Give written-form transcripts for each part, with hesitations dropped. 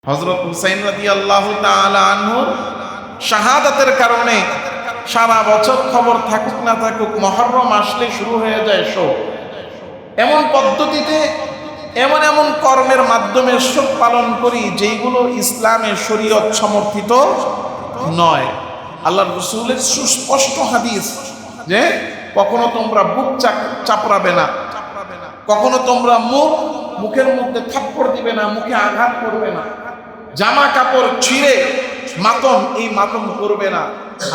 হযরত হুসাইন রাদিয়াল্লাহু তাআলা আনহুর শাহাদাতের কারণে সারা বছর খবর থাকুক না থাকুক মুহররম আসলে শুরু হয়ে যায় শোক। এমন পদ্ধতিতে এমন এমন কর্মের মাধ্যমে শোক পালন করি যেগুলো ইসলামের শরীয়ত সমর্থিত নয়। আল্লাহর রাসূলের সুস্পষ্ট হাদিস যে কখনো তোমরা বুক চাপড়াবে না, কখনো তোমরা মুখের মধ্যে থাপ্পড় দিবে না, মুখে আঘাত করবে না, জামা কাপড় ছিঁড়ে মাতম করবে না।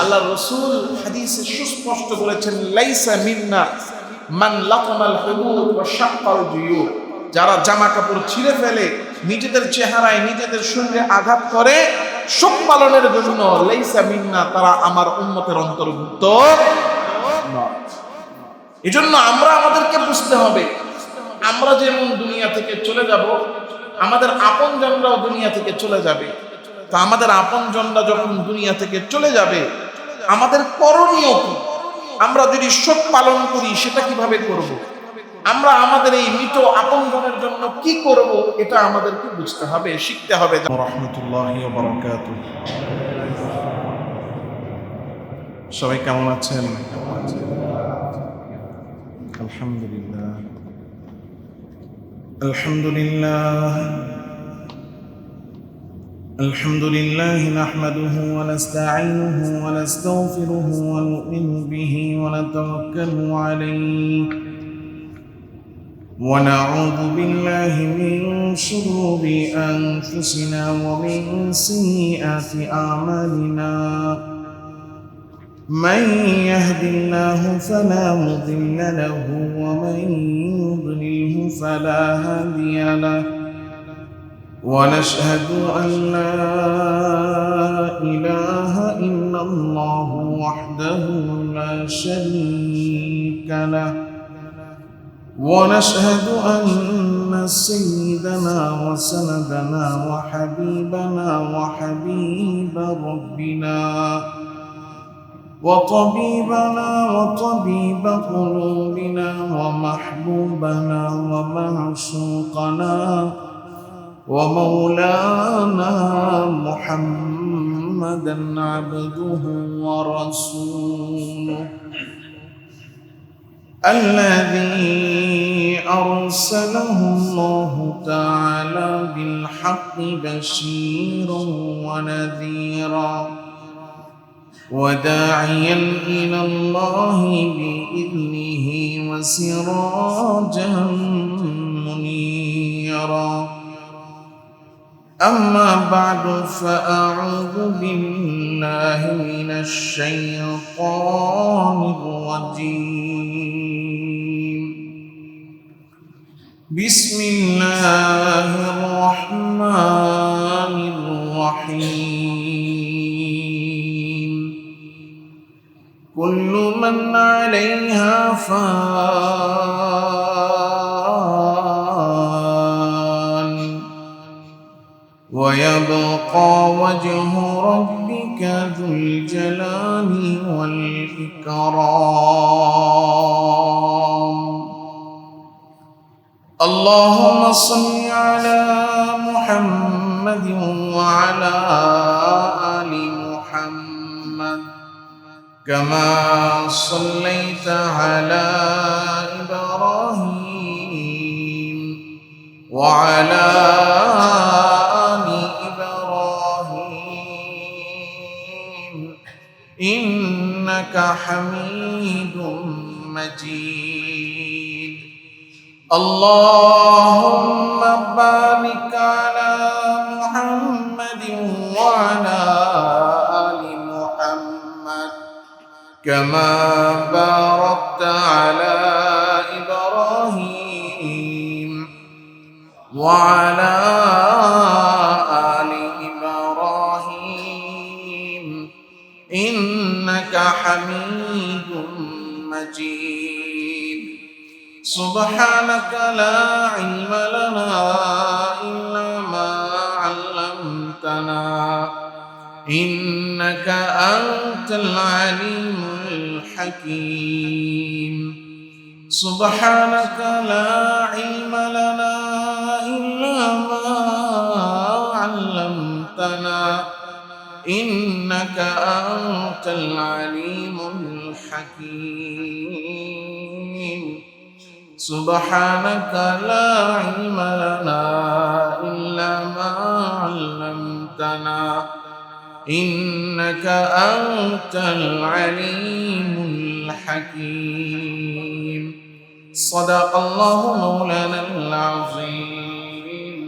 আল্লাহ রাসূল হাদিসে সুস্পষ্ট বলেছেন, লাইসা মিন্না মান লাতামাল হুদুদ ওয়া শাক্কাল জুয়ুব। যারা জামা কাপড় ছিঁড়ে ফেলে, নিজেদের চেহারায় নিজেদের শরীরে আঘাত করে শোক পালনের জন্য, লাইসা মিন্না, তারা আমার উম্মতের অন্তর্ভুক্ত নয়। এজন্য আমাদেরকে বুঝতে হবে, আমরা যেমন দুনিয়া থেকে চলে যাব, আমাদের আপনজনরাও দুনিয়া থেকে চলে যাবে। তো আমাদের আপনজনরা যখন দুনিয়া থেকে চলে যাবে, আমাদের করণীয় কি? আমরা যদি শোক পালন করি সেটা কিভাবে করব? আমরা আমাদের এই মৃত আপনজনের জন্য কি করব, এটা আমাদেরকে বুঝতে হবে, শিখতে হবে। রাহমাতুল্লাহি ওয়া বারাকাতুহু। সবাই কেমন আছেন? আলহামদুলিল্লাহ। الحمد لله نحمده ونستعينه ونستغفره ونؤمن به ونتوكل عليه ونعوذ بالله من شرور أنفسنا ومن سيئات أعمالنا. من يهد الله فلا مضل له ومن يضلله فلا هادي له. ونشهد أن لا إله إلا الله وحده لا شريك له. ونشهد أن سيدنا وسندنا وحبيبنا وحبيب ربنا وطبيبنا وطبيب قلوبنا ومحبوبنا ومعشوقنا ومولانا محمدا عبده ورسوله، الذي أرسله الله تعالى بالحق بشيرا ونذيرا وداعيا إلى الله بإذنه وسراجا منيرا. أما بعد، فأعوذ بالله من الشيطان الرجيم. بسم الله الرحمن الرحيم. كل من عليها فان ويبقى وجه ربك ذو الجلال والإكرام. اللهم صل على محمد وعلى آل محمد كما صليت على إبراهيم وعلى إنك حميد مجيد. اللهم بارك على محمد وعلى آل محمد كما باركت على إبراهيم وعلى آل إبراهيم إنك حميد مجيد. سبحانك لا علم لنا إلا ما علمتنا إنك أنت العليم الحكيم. سبحانك لا علم لنا إلا ما علمتنا علمتنا إنك أنت العليم الحكيم سبحانك لا علم لنا إلا ما علمتنا إنك أنت العليم الحكيم صدق الله مولانا العظيم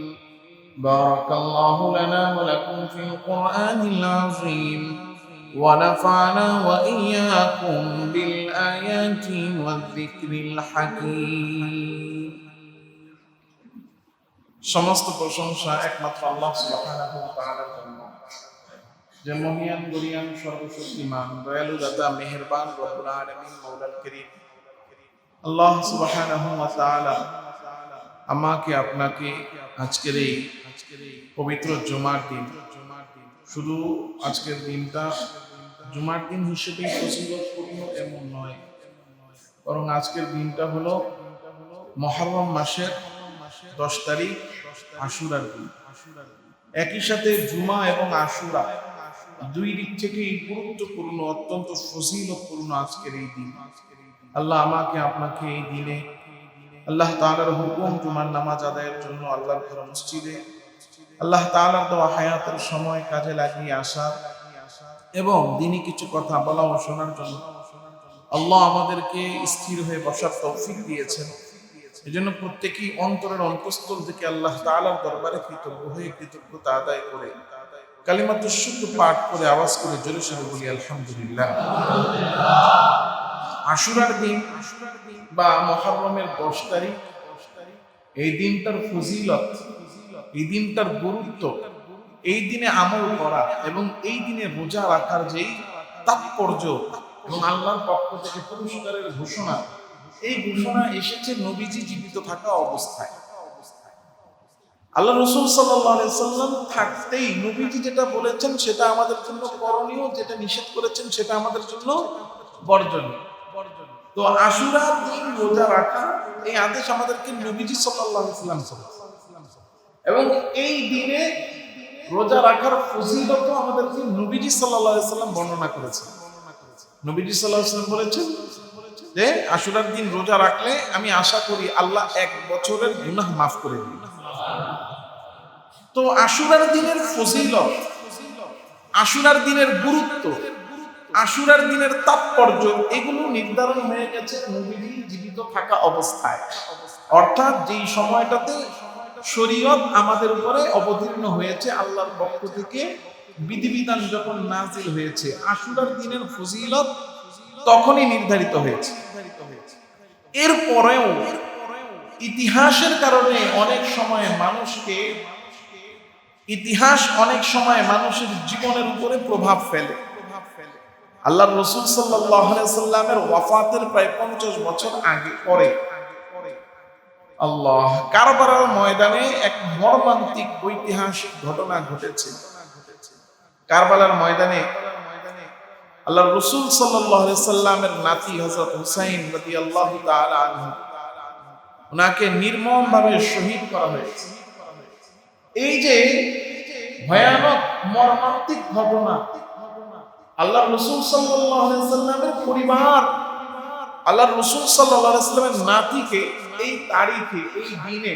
بارك الله لنا ولكم في القرآن العظيم ونفعنا وإياكم بالآيات والذكر الحكيم সমস্ত প্রশংসা একমাত্র আল্লাহ সুবহানাহু ওয়া তাআলার জন্য, যে মহিয়ান গরিয়ান সর্বশক্তিমান দয়ালু দাতা মেহেরবান রব্বুল আলামিন মাওলাল কারীম আল্লাহ সুবহানাহু ওয়া তাআলা আমাকে আপনাকে আজকের এই পবিত্র জুমার দিন, শুধু আজকের দিনটা জুমার দিন হিসেবে ফজিলতপূর্ণ এমন নয়, বরং আজকের দিনটা হলো মুহররম মাসের 10 তারিখ আশুরার দিন। একই সাথে জুমা এবং আশুরা দুই দিক থেকেই গুরুত্বপূর্ণ, অত্যন্ত ফজিলতপূর্ণ আজকের এই দিন। আল্লাহ আমাকে আপনাকে এই দিনে আল্লাহ তাআলার হুকুম জুমার নামাজ আদায়ের জন্য আল্লাহর ঘর মসজিদে আল্লাহ তাআলার দেওয়া হায়াতের সময় কাজে লাগিয়ে আসা এবং দিনই কিছু কথা বলা ও শোনার জন্য আল্লাহ আমাদেরকে স্থির হয়ে বসার তৌফিক দিয়েছেন। এজন্য প্রত্যেকেই অন্তরের অন্তঃস্থল থেকে আল্লাহ তাআলার দরবারে কৃতজ্ঞ হয়ে কৃতজ্ঞতা আদায় করে কালিমাতুশ শুকর পাঠ করে আওয়াজ করে জোরে সোরে বলি আলহামদুলিল্লাহ। আশুরার দিন বা মুহররমের 10 তারিখ, এই দিনটার ফজিলত, এই দিনটার গুরুত্ব, এই দিনে আমল করা এবং এই দিনে রোজা রাখার যেই তাৎপর্য এবং আল্লাহর পক্ষ থেকে পুরস্কারের ঘোষণা, এই ঘোষণা এসেছে নবীজি জীবিত থাকা অবস্থায়। আল্লাহ রাসূল সাল্লাল্লাহু আলাইহি সাল্লাম থাকতেই নবীজি যেটা বলেছেন সেটা আমাদের জন্য করণীয়, যেটা নিষেধ করেছেন সেটা আমাদের জন্য বর্জনীয়। তো আশুরার দিন রোজা রাখা, এই আদেশ আমাদেরকে নবীজি সাল্লাল্লাহু আলাইহি সাল্লাম করেছেন এবং এই দিনে রোজা রাখার ফজিলত আমাদেরকে নবীজি সাল্লাল্লাহু আলাইহি সাল্লাম বর্ণনা করেছেন। নবীজি সাল্লাল্লাহু আলাইহি সাল্লাম বলেছেন যে আশুরার দিন রোজা রাখলে আমি আশা করি আল্লাহ 1 বছরের গুনাহ মাফ করে দিবেন। তো আশুরার দিনের ফজিলত, আশুরার দিনের গুরুত্ব, আশুরার দিনের তাৎপর্য এগুলো নির্ধারণ হয়ে গেছে নবীজি জীবিত থাকা অবস্থায়, অর্থাৎ যেই সময়টাতে শরীয়ত আমাদের উপরে অবতীর্ণ হয়েছে, আল্লাহর পক্ষ থেকে বিধিবিধান যখন নাজিল হয়েছে, আশুরার দিনের ফজিলত তখনই নির্ধারিত হয়েছে। এরপরেও ইতিহাসের কারণে অনেক সময় মানুষের জীবনের উপরে প্রভাব ফেলে। আল্লাহর রাসূল সাল্লাল্লাহু আলাইহি সাল্লামের ওয়াফাতের প্রায় 50 বছর আগে পরে আল্লাহ কারবালার ময়দানে এক মর্মান্তিক ঐতিহাসিক ঘটনা ঘটেছে। কারবালার ময়দানে আল্লাহর রাসূল সাল্লাল্লাহু আলাইহি সাল্লামের নাতি হযরত হুসাইন রাদিয়াল্লাহু তাআলা আনহু, উনাকে নির্মমভাবে শহীদ করা হয়েছে। এই যে ভয়ানক মর্মান্তিক ঘটনা, আল্লাহর রাসূল সাল্লাল্লাহু আলাইহি সাল্লামের পরিবার আল্লাহর রাসূল সাল্লাল্লাহু আলাইহি সাল্লামের নাতিকে এই তারিখে, এই দিনে,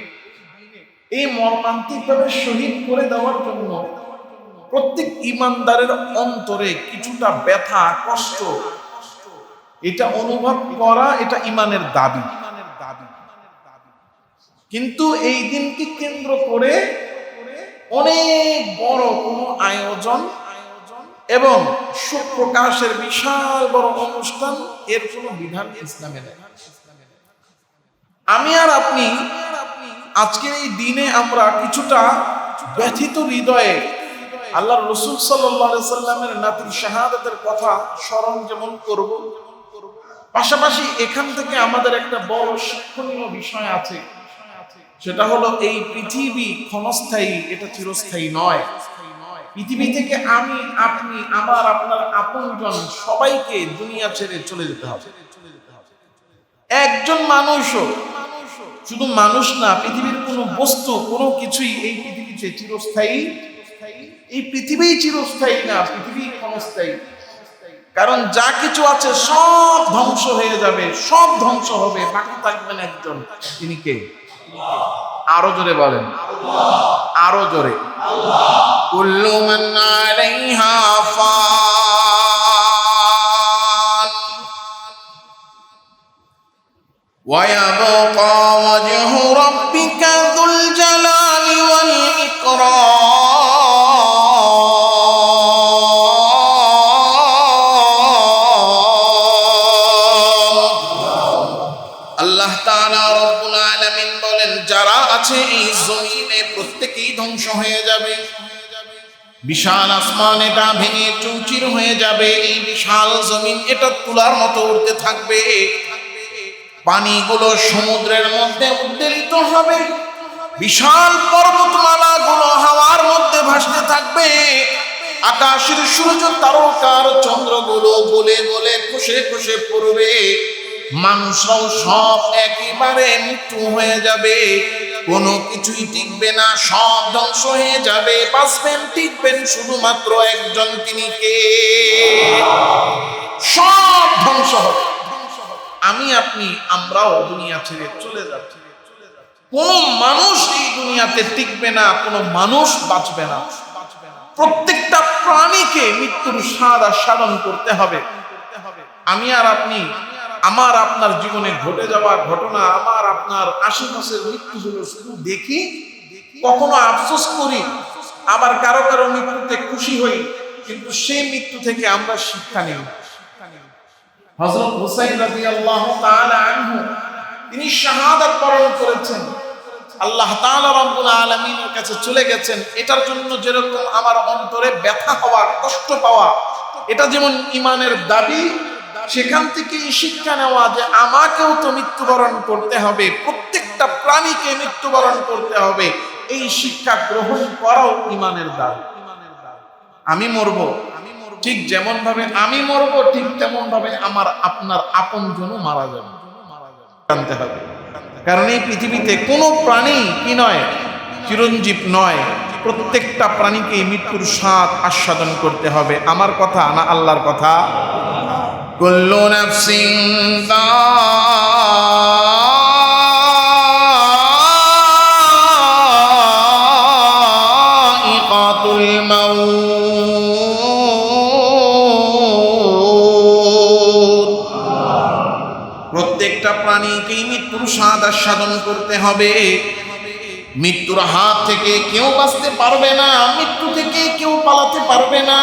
এই মর্মান্তিকভাবে শহীদ করে দেওয়ার জন্য প্রত্যেক ঈমানদারের অন্তরে কিছুটা ব্যথা, কষ্ট এটা অনুভব করা, এটা ঈমানের দাবি। কিন্তু এই দিনকে কেন্দ্র করে অনেক বড় কোনো আয়োজন এবং সুপ্রকাশের বিশাল বড় অনুষ্ঠান, এর কোনো বিধান ইসলামে নেই। আমি আর আপনি আজকের এই দিনে আমরা কিছুটা ব্যথিত হৃদয়ে আল্লাহর রাসূল সাল্লাল্লাহু আলাইহি সাল্লামের নাতির শাহাদাতের কথা স্মরণ যেমন করব, পাশাপাশি এখান থেকে আমাদের একটা বড় শিক্ষণীয় বিষয় আছে, সেটা হলো এই পৃথিবী ক্ষণস্থায়ী, এটা চিরস্থায়ী নয়। পৃথিবী থেকে আমি, আপনি, আমার, আপনার আপনজন সবাইকে দুনিয়া ছেড়ে চলে যেতে হবে। একজন মানুষও, শুধু মানুষ না, পৃথিবীর কোনো বস্তু, কোনো কিছুই এই পৃথিবীতে চিরস্থায়ী এই পৃথিবী চিরস্থায়ী না, পৃথিবী ক্ষণস্থায়ী। কারণ যা কিছু আছে সব ধ্বংস হয়ে যাবে, সব ধ্বংস হবে, বাকি থাকবেন একজন। তিনি কে? আরো জোরে বলেন, আরো জোরে। কুল্লু মান আলাইহা ফান ওয়া ইয়াবকা ওয়াজহু রাব্বিকা যুল জালালি ওয়াল ইকরাম। আল্লাহ তাআলা রব্বুল আলামিন বলেন, যারা আছে এই জমিনে প্রত্যেকেই ধ্বংস হয়ে যাবে। বিশাল আসমান এটা ভেঙে চৌচির হয়ে যাবে, এই বিশাল জমিন এটা তুলার মতো উড়তে থাকবে, পানিগুলো সমুদ্রের মধ্যে উদ্বেলিত হবে, বিশাল পর্বতমালাগুলো হাওয়ার মধ্যে ভাসতে থাকবে, আকাশের সূর্য তারকার চন্দ্রগুলো গলে গলে খসে খসে পড়বে, মানুষরাও সব একেবারে মৃত্যু হয়ে যাবে, কোনো কিছুই টিকবে না, সব ধ্বংস হয়ে যাবে। বাঁচবেন, টিকবেন শুধুমাত্র একজন, তিনি কে? সব ধ্বংস হবে। আমি আপনি আমরাও দুনিয়া ছেড়ে চলে যাচ্ছি। কোনো মানুষ এই দুনিয়াতে টিকবে না, কোনো মানুষ বাঁচবে না। প্রত্যেকটা প্রাণীকে মৃত্যুর স্বাদ আস্বাদন করতে হবে। আমি আর আপনি, আমার আপনার জীবনে ঘটে যাওয়া ঘটনা, আমার আপনার আশেপাশের মৃত্যুগুলো শুধু দেখি, কখনো আফসোস করি, আবার কারো কারো মৃত্যুতে খুশি হই, কিন্তু সেই মৃত্যু থেকে আমরা শিক্ষা নিই। হযরত হুসাইন রাদিয়াল্লাহু তাআলা আনহু তিনি শাহাদাত বরণ করেছেন, আল্লাহ তাআলা রব্বুল আলামিনের কাছে চলে গেছেন। এটার জন্য যেরকম আমার অন্তরে ব্যথা হওয়া, কষ্ট পাওয়া, এটা যেমন ঈমানের দাবি, সেখান থেকে শিক্ষা নেওয়া যে আমাকেও তো মৃত্যুবরণ করতে হবে, প্রত্যেকটা প্রাণীকে মৃত্যুবরণ করতে হবে, এই শিক্ষা গ্রহণ করাও ঈমানের দাবি। আমি মরব, ঠিক যেমন ভাবে আমি মরব, ঠিক তেমন ভাবে আমার আপনার আপনজনও মারা যাবে, জানতে হবে। কারণ এই পৃথিবীতে কোনো প্রাণী কি নয়, চিরঞ্জীব নয়। প্রত্যেকটা প্রাণীকে মৃত্যুর স্বাদ আস্বাদন করতে হবে। আমার কথা না আল্লাহর কথা? কুল্লু নাফসিন যায়িকাতুল মাউত। প্রত্যেকটা প্রাণীকে মৃত্যুর স্বাদ আস্বাদন করতে হবে। মৃত্যুর হাত থেকে কেউ বাঁচতে পারবে না, মৃত্যু থেকে কেউ পালাতে পারবে না।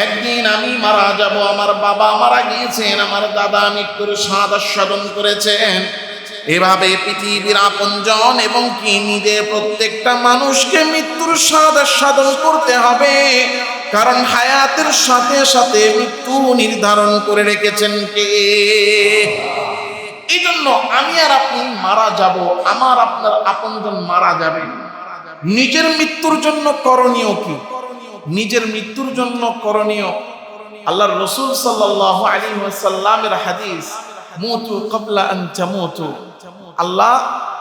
একদিন আমি মারা যাব, আমার বাবা মারা গিয়েছেন, আমার দাদা মৃত্যুর স্বাদ আস্বাদন করেছেন। এভাবে পৃথিবীর আপনজন এবং কি নিজের প্রত্যেকটা মানুষকে মৃত্যুর স্বাদ আস্বাদন করতে হবে। কারণ হায়াতের সাথে সাথে মৃত্যু নির্ধারণ করে রেখেছেন কে? এই জন্য আমি আর আপনি মারা যাব, আমার আপনার আপনজন মারা যাবে। নিজের মৃত্যুর জন্য করণীয় কি? নিজের মৃত্যুর জন্য করণীয়, আল্লাহর রাসূল সাল্লাল্লাহু আলাইহি ওয়াসাল্লামের হাদিস, মুতু ক্বাবলা আন তামুতু। আল্লাহ,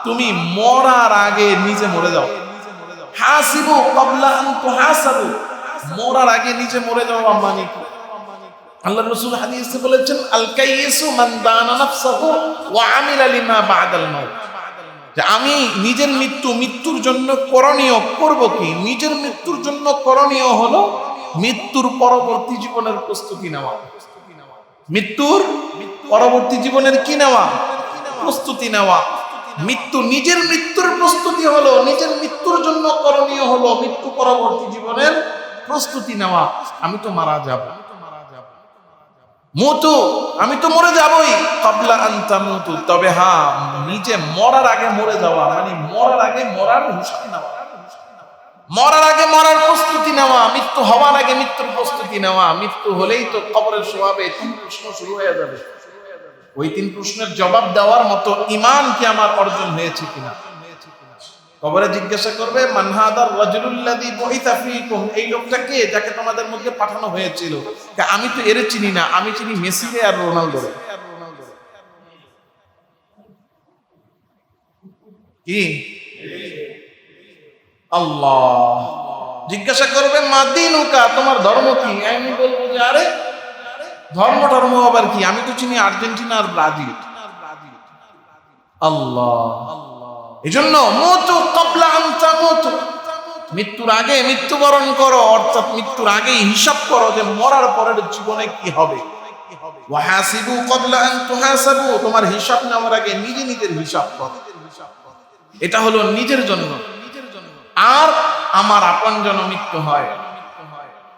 তুমি মরার আগে নিজে মরে যাও। হাসিবু ক্বাবলা আন তুহাসাবু, মরার আগে নিজে মরে যাও। মানে কি? আল্লাহর রাসূল হাদিসে বলেছেন, আল কাইয়িসু মান দানা নাফসাহু ওয়া আমিলা লিমা বা'দাল মাউত। যে আমি নিজের মৃত্যুর জন্য করণীয় করব কি? নিজের মৃত্যুর জন্য করণীয় হলো মৃত্যুর পরবর্তী জীবনের প্রস্তুতি নেওয়া। মৃত্যুর পরবর্তী জীবনের কি নেওয়া? প্রস্তুতি নেওয়া। নিজের মৃত্যুর প্রস্তুতি হলো, নিজের মৃত্যুর জন্য করণীয় হলো মৃত্যু পরবর্তী জীবনের প্রস্তুতি নেওয়া। আমি তো মারা যাব, মুতু, আমি তো মরে যাবই, ক্বাবলা আন তামুতু, তবে হ্যাঁ, নিজে মরার আগে মরে যাওয়া, মানে মরার আগে মরার হুঁশিয়ারি নেওয়া, মরার আগে মরার প্রস্তুতি নেওয়া, মৃত্যু হওয়ার আগে মৃত্যুর প্রস্তুতি নেওয়া। মৃত্যু হলেই তো কবরের শোয়াবে, 3 প্রশ্ন শুরু হয়ে যাবে। ওই 3 প্রশ্নের জবাব দেওয়ার মতো ঈমান কি আমার অর্জন হয়েছে কিনা? কবরে জিজ্ঞাসা করবে, মান হাদার রাজুলুল্লাযী বুইসা ফীকুম, এই লোকটা কে যাকে তোমাদের মধ্যে পাঠানো হয়েছিল? আমি তো এর চিনি না, আমি চিনি মেসিকে আর রোনালদোরে। কি? আল্লাহ, জিজ্ঞাসা করবে মা দীনুকা, তোমার ধর্ম কি? আমি বলবো যে আরে ধর্ম আবার কি, আমি তো চিনি আর্জেন্টিনা আর ব্রাজিল। আল্লাহ, এজন্য মুতু ক্বাবলা আন তামুতু, মৃত্যুর আগে মৃত্যুবরণ করো, অর্থাৎ মৃত্যুর আগেই হিসাব করো যে মরার পরের জীবনে কি হবে। ওয়াহাসিবু ক্বাবলা আন তুহাসাবু, তোমার হিসাব নেওয়ার আগে নিজের হিসাব করো। এটা হলো নিজের জন্য, আর আমার আপনজন মৃত্যু হয়।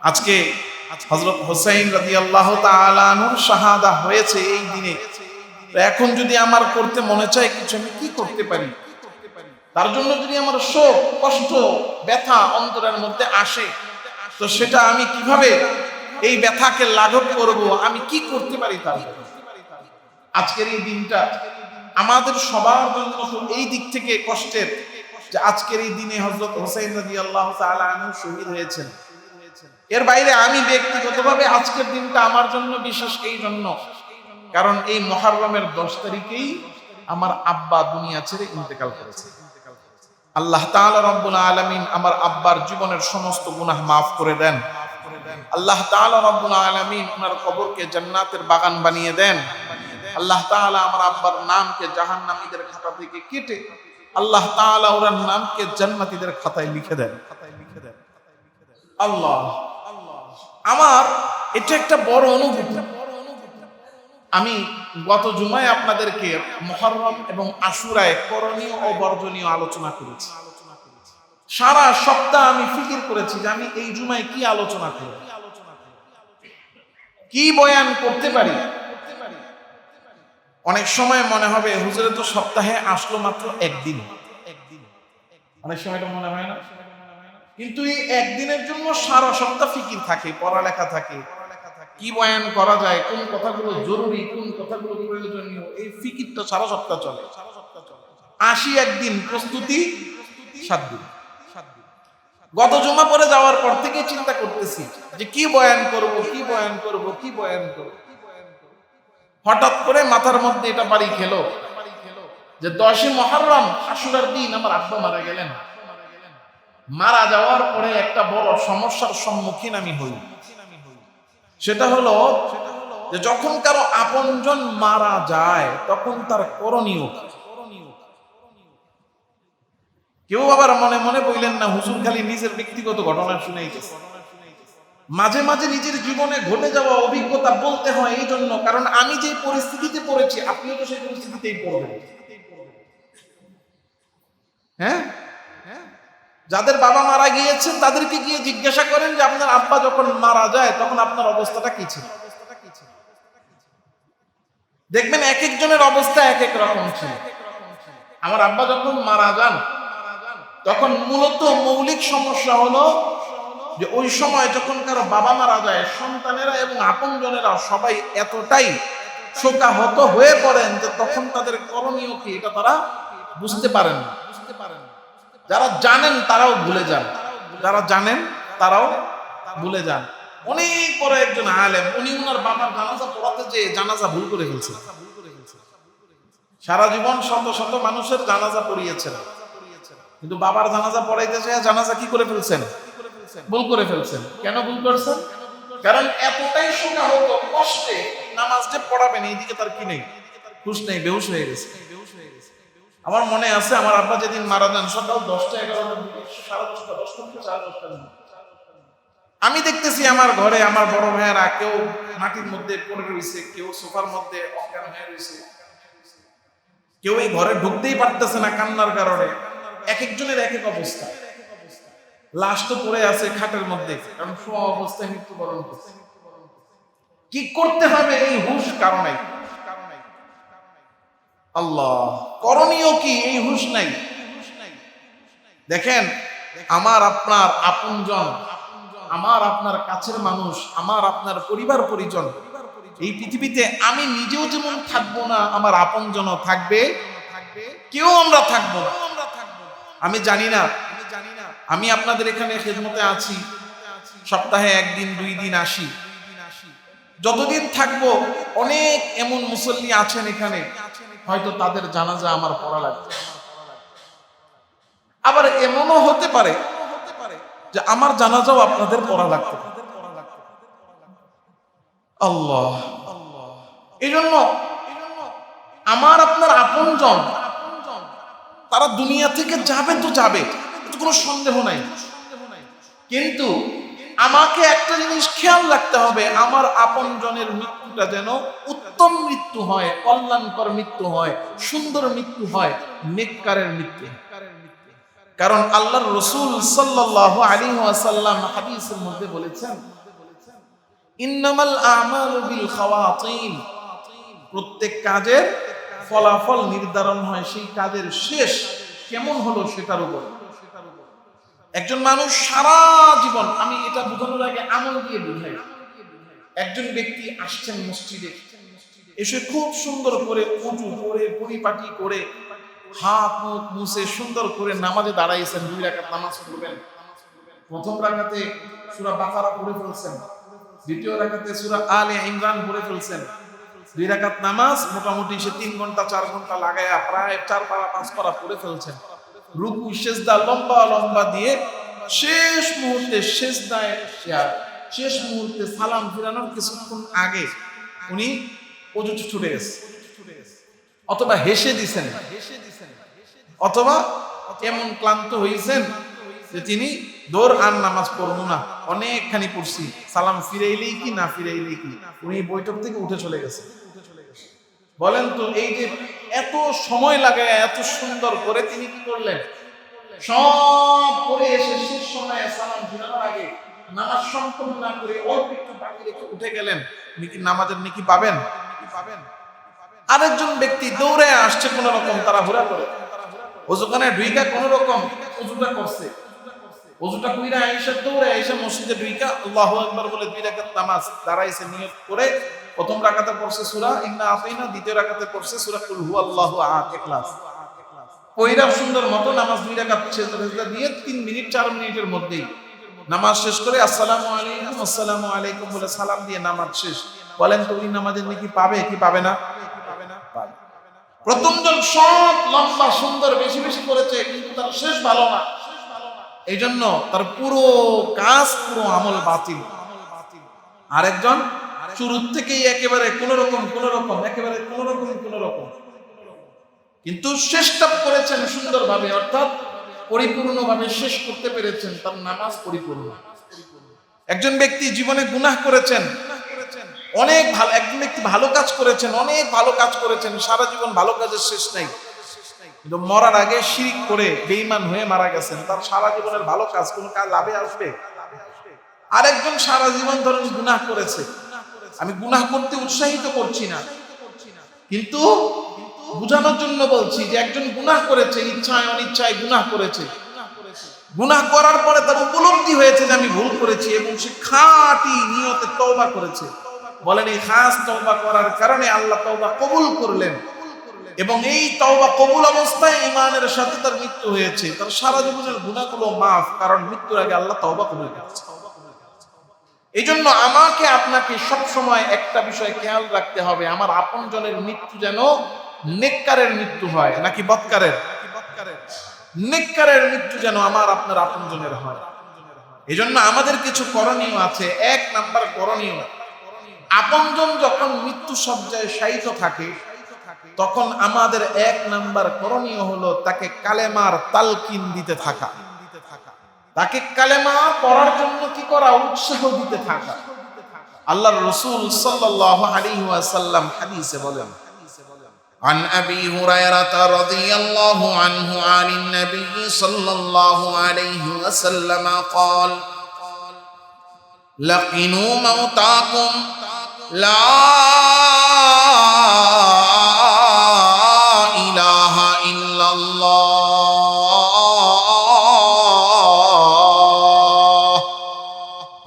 আজকে হযরত হুসাইন রাদিয়াল্লাহু তাআলা আনহুর শাহাদা হয়েছে এই দিনে। এখন যদি আমার করতে মনে চায় কিছু, আমি কি করতে পারি? তার জন্য যদি আমার শোক, কষ্ট, ব্যথা অন্তরের মধ্যে আসে, তো সেটা আমি কিভাবে এই ব্যথাকে লাঘব করব? আমি কি করতে পারি তার জন্য? আজকের এই দিনটা আমাদের সবার জন্য এই দিক থেকে কষ্টের যে আজকের এই দিনে হযরত হুসাইন রাদিয়াল্লাহু তাআলা আনহু শহীদ হয়েছেন। এর বাইরে আমি ব্যক্তিগতভাবে আজকের দিনটা আমার জন্য বিশেষ এই জন্য, কারণ এই মুহররমের 10 তারিখেই আমার আব্বা দুনিয়া ছেড়ে ইন্তেকাল করেছে। আল্লাহ তাআলা রব্বুল আলামিন আমার আব্বার জীবনের সমস্ত গুনাহ মাফ করে দেন। আল্লাহ তাআলা রব্বুল আলামিন ওনার কবরকে জান্নাতের বাগান বানিয়ে দেন। আল্লাহ তাআলা আমার আব্বার নামকে জাহান্নামীদের খাতা থেকে কেটে আল্লাহ তাআলা ওনার নামকে জান্নাতীদের খাতায় লিখে দেন। আল্লাহ, আমার এটা একটা বড় অনুভূতি। আমি গত জুমায় আপনাদেরকে মুহররম এবং আশুরায় করণীয় ও বর্জনীয় আলোচনা করেছি। সারা সপ্তাহ আমি ফিকির করেছি যে আমি এই জুমায় কি আলোচনা করব, কি বয়ান করতে পারি। অনেক সময় মনে হবে হুজুরে তো সপ্তাহে আসলো মাত্র একদিন, অনেক সময় এটা মনে হয় না? কিন্তু এই একদিনের জন্য সারা সপ্তাহ ফিকির থাকে, পড়ালেখা থাকে, কি বয়ান করা যায়, কোন কথাগুলো জরুরি, কোন কথাগুলো প্রয়োজনীয়, এই ফিকিরটা সারা সপ্তাহ চলে। 81 দিন প্রস্তুতি, 7 দিন। গত জুমা পরে যাওয়ার পর থেকে চিন্তা করতেছি যে কি বয়ান করব, কি বয়ান করব, কি বয়ান করব। হঠাৎ করে মাথার মধ্যে এটা বাড়ি খেলো যে 10 মুহররম আশুরার দিন আমার আব্বা মারা গেলেন। মারা যাওয়ার পরে একটা বড় সমস্যার সম্মুখীন আমি হই। সেটা হলো যে যখন কারো আপনজন মারা যায় তখন তার করণীয়। কেউ আবার মনে মনে বললেন না হুজুর খালি নিজের ব্যক্তিগত ঘটনা শুনাইতেছে। মাঝে মাঝে নিজের জীবনে ঘটে যাওয়া অভিজ্ঞতা বলতে হয় এই জন্য, কারণ আমি যে পরিস্থিতিতে পড়েছি আপনিও তো সেই পরিস্থিতিতেই পড়বেন। হ্যাঁ, যাদের বাবা মারা গিয়েছেন তাদেরকে গিয়ে জিজ্ঞাসা করেন যে আপনার আব্বা যখন মারা যায় তখন আপনার অবস্থাটা কি ছিল। দেখবেন এক একজনের অবস্থা এক এক রকম ছিল। আমার আব্বা যখন মারা যান তখন মূলত মৌলিক সমস্যা হলো যে ওই সময় যখন কারো বাবা মারা যায় সন্তানেরা এবং আপনজনেরা সবাই এতটাই শোকাহত হয়ে পড়েন যে তখন তাদের করণীয় কি এটা তারা বুঝতে পারেন না। যারা জানেন তারাও ভুলে যান, যারা জানেন তারাও ভুলে যান। অনেক বড় একজন আলেম, উনি ওনার বাবার জানাজা পড়াতে যে জানাজা ভুল করে ফেলছেন। সারা জীবন শত শত মানুষের জানাজা পড়িয়েছেন, কিন্তু বাবার জানাজা পড়াইতে চায় জানাজা কি করে ফেলছেন? ভুল করে ফেলছেন। কেন ভুল করছেন? কারণ এতটাই শোকাহত কষ্টে নামাজ যে পড়াবেন এইদিকে তার কি নেই, হুঁশ নেই, বেহুশ হয়ে গেছে। আমার মনে আছে আমার আব্বা যেদিন মারা যান সকাল 10টা 11টার দিকে, 10:30 10টা থেকে 10:30 আমি দেখতেছি আমার ঘরে আমার বড় ভাইয়েরা কেউ মাটির মধ্যে পড়ে রয়েছে, কেউ সোফার মধ্যে অজ্ঞান হয়ে রয়েছে, কেউ এই ঘরে ঢুকতেই পারতেছে না কান্নার কারণে। এক একজনের এক এক অবস্থা। লাশ তো পড়ে আছে খাটের মধ্যে, কারণ শোয়া অবস্থায় মৃত্যুবরণ করছে। কি করতে হবে এই হুঁশ কারো নাই। আল্লাহ, করণীয় কি এই হুঁশ নাই। দেখেন আমার আপনার আপনজন, আমার আপনার কাছের মানুষ, আমার আপনার পরিবার পরিজন, এই পৃথিবীতে আমি নিজেও যেমন থাকবো না আমার আপনজনও থাকবে, কেউ আমরা থাকবো না। আমি জানি না, আমি আপনাদের এখানে খেদমতে আছি, সপ্তাহে 1 দিন 2 দিন আসি, যতদিন থাকবো অনেক এমন মুসল্লি আছেন এখানে হয়তো তাদের জানাজা আমার পড়া লাগবে। আবার এমনও হতে পারে যে আমার জানাজাও আপনাদের পড়া লাগতো। আল্লাহ, এই জন্য আমার আপনার আপনজন তারা দুনিয়া থেকে যাবে তো যাবে, কোনো সন্দেহ নাই, কিন্তু আমাকে একটা জিনিস খেয়াল রাখতে হবে, আমার আপনজনের মৃত্যুটা যেন উত্তম মৃত্যু হয়, কল্যাণকর মৃত্যু হয়, সুন্দর মৃত্যু হয়, নেককারের মৃত্যু। কারণ আল্লাহর রাসূল সাল্লাল্লাহু আলাইহি ওয়াসাল্লাম হাদিসের মধ্যে বলেছেন, ইন্নামাল আমালু বিল খাওয়াতিন, প্রত্যেক কাজের ফলাফল নির্ধারণ হয় সেই কাজের শেষ কেমন হলো সেটার উপর। একজন মানুষ সারা জীবন, আমি এটা বোঝানোর আগে আমল দিয়ে বুঝাই, একজন ব্যক্তি আসছেন মসজিদে, এসে খুব সুন্দর করে উজু করে পরিপাটি করে হাত মুখ মুছে সুন্দর করে নামাজে দাঁড়াইছেন, 2 রাকাত নামাজ পড়বেন। প্রথম রাকাতে সূরা বাকারা পড়ে ফেলছেন, দ্বিতীয় রাকাতে সূরা আলে ইমরান পড়ে ফেলছেন। 2 রাকাত নামাজ মোটামুটি সে 3 ঘন্টা 4 ঘন্টা লাগায়া প্রায় 4 পারা 5 পারা পড়ে ফেলছেন। রুকু সেজদা লম্বা লম্বা দিয়ে শেষ মুহূর্তে সেজদায় শেষ মুহূর্তে সালাম ফিরানোর কিছুক্ষণ আগে উনি ওযু ছুটে গেছে, অথবা হেসে দিছেন, অথবা এমন ক্লান্ত হয়েছেন যে তিনি দৌড় আর নামাজ পড়বো না, অনেকখানি পড়ছি, সালাম ফিরাইলেই কি না ফিরাইলেই কি, উনি বৈঠক থেকে উঠে চলে গেছে। বলেন তো, এই যে এত সময় লাগে এত সুন্দর করে তিনি কি করলেন, সব করে এসে শেষ সময়ে সালাম ফিরানোর আগে নামাজ সম্পূর্ণ না করে অল্প একটু বাকি রেখে উঠে গেলেন, নাকি নামাজের নাকি পাবেন? আরেকজন ব্যক্তি দৌড়ে আসছে কোন রকম তাড়াহুড়া করে, ওযুখানে ঢুইকা কোন রকম ওযুটা করছে, ওযুটা কইরা আয়েশা দৌড়ে আয়েশা মসজিদে ঢুইকা আল্লাহু আকবার বলে 2 রাকাত নামাজ দাঁড়াইছে, নিয়ত করে প্রথম রাকাতে পড়ছে সূরা ইন্না আতাইনা, দ্বিতীয় রাকাতে পড়ছে সূরা কুল হুয়াল্লাহু আহাদ ইখলাস, কইরা সুন্দর মতো নামাজ 2 রাকাত সেজদা দিয়ে 3 মিনিট 4 মিনিটের মধ্যেই নামাজ শেষ করে আসসালামু আলাইকুম বলে সালাম দিয়ে নামাজ শেষ। বলেন তো, ওই নামাজের নাকি পাবে কি পাবে না? প্রথমজন সব লম্বা সুন্দর বেশি বেশি করেছে, কিন্তু তার শেষ ভালো না, এই জন্য তার পুরো কাজ পুরো আমল বাতিল। আরেকজন শুরু থেকেই একেবারে কোন রকম একেবারে কোন রকম, কিন্তু শেষটা করেছেন সুন্দরভাবে, অর্থাৎ পরিপূর্ণভাবে শেষ করতে পেরেছেন, তার নামাজ পরিপূর্ণ। একজন ব্যক্তি জীবনে গুনাহ করেছেন অনেক ভালো, একজন ব্যক্তি ভালো কাজ করেছেন, অনেক ভালো কাজ করেছেন, সারা জীবন ভালো কাজের শেষ নাই, কিন্তু মরার আগে শিরক করে বেঈমান হয়ে মারা গেছেন, তার সারা জীবনের ভালো কাজ কোন কাজ লাভে আসবে? আরেকজন সারা জীবন ধরেন গুনাহ করেছে, আমি গুনাহ করতে উৎসাহিত করছি না, কিন্তু বুঝানোর জন্য বলছি যে একজন গুনাহ করেছে, ইচ্ছায় অনিচ্ছায় গুনাহ করেছে, গুনাহ করার পরে তার উপলব্ধি হয়েছে যে আমি ভুল করেছি, এবং সে খাঁটি নিয়তে তওবা করেছে। বলেন, এই খাস তওবা করার কারণে আল্লাহ তওবা কবুল করলেন, এবং এই তওবা কবুল অবস্থায় ঈমানের সাথে তার মৃত্যু হয়েছে, তার সারা জীবনের গুনাহগুলো মাফ, কারণ মৃত্যুর আগে আল্লাহ তওবা কবুল করেছে। এই জন্য আমাকে আপনাকে সব সময় একটা বিষয় খেয়াল রাখতে হবে, আমার আপনজনের মৃত্যু যেন নেককারের মৃত্যু হয়, নাকি বদকারের? নেককারের মৃত্যু যেন আমার আপনার আপনজনের হয়। এই জন্য আমাদের কিছু করণীয় আছে। 1 নাম্বার করণীয়, আপনজন যখন মৃত্যু সজ্জায় শায়িত থাকে, তখন আমাদের 1 নাম্বার করণীয় হলো তাকে কালেমার তালকিন দিতে থাকা, তাকে কালেমা পড়ার জন্য কি করা, উৎসাহ দিতে থাকা। আল্লাহর রাসূল সাল্লাল্লাহু আলাইহি ওয়াসাল্লাম হাদিসে বলেন, عن أبي هريرة رضي الله عنه عن النبي صلى الله عليه وسلم قال لقنوا موتاكم لا إله إلا الله।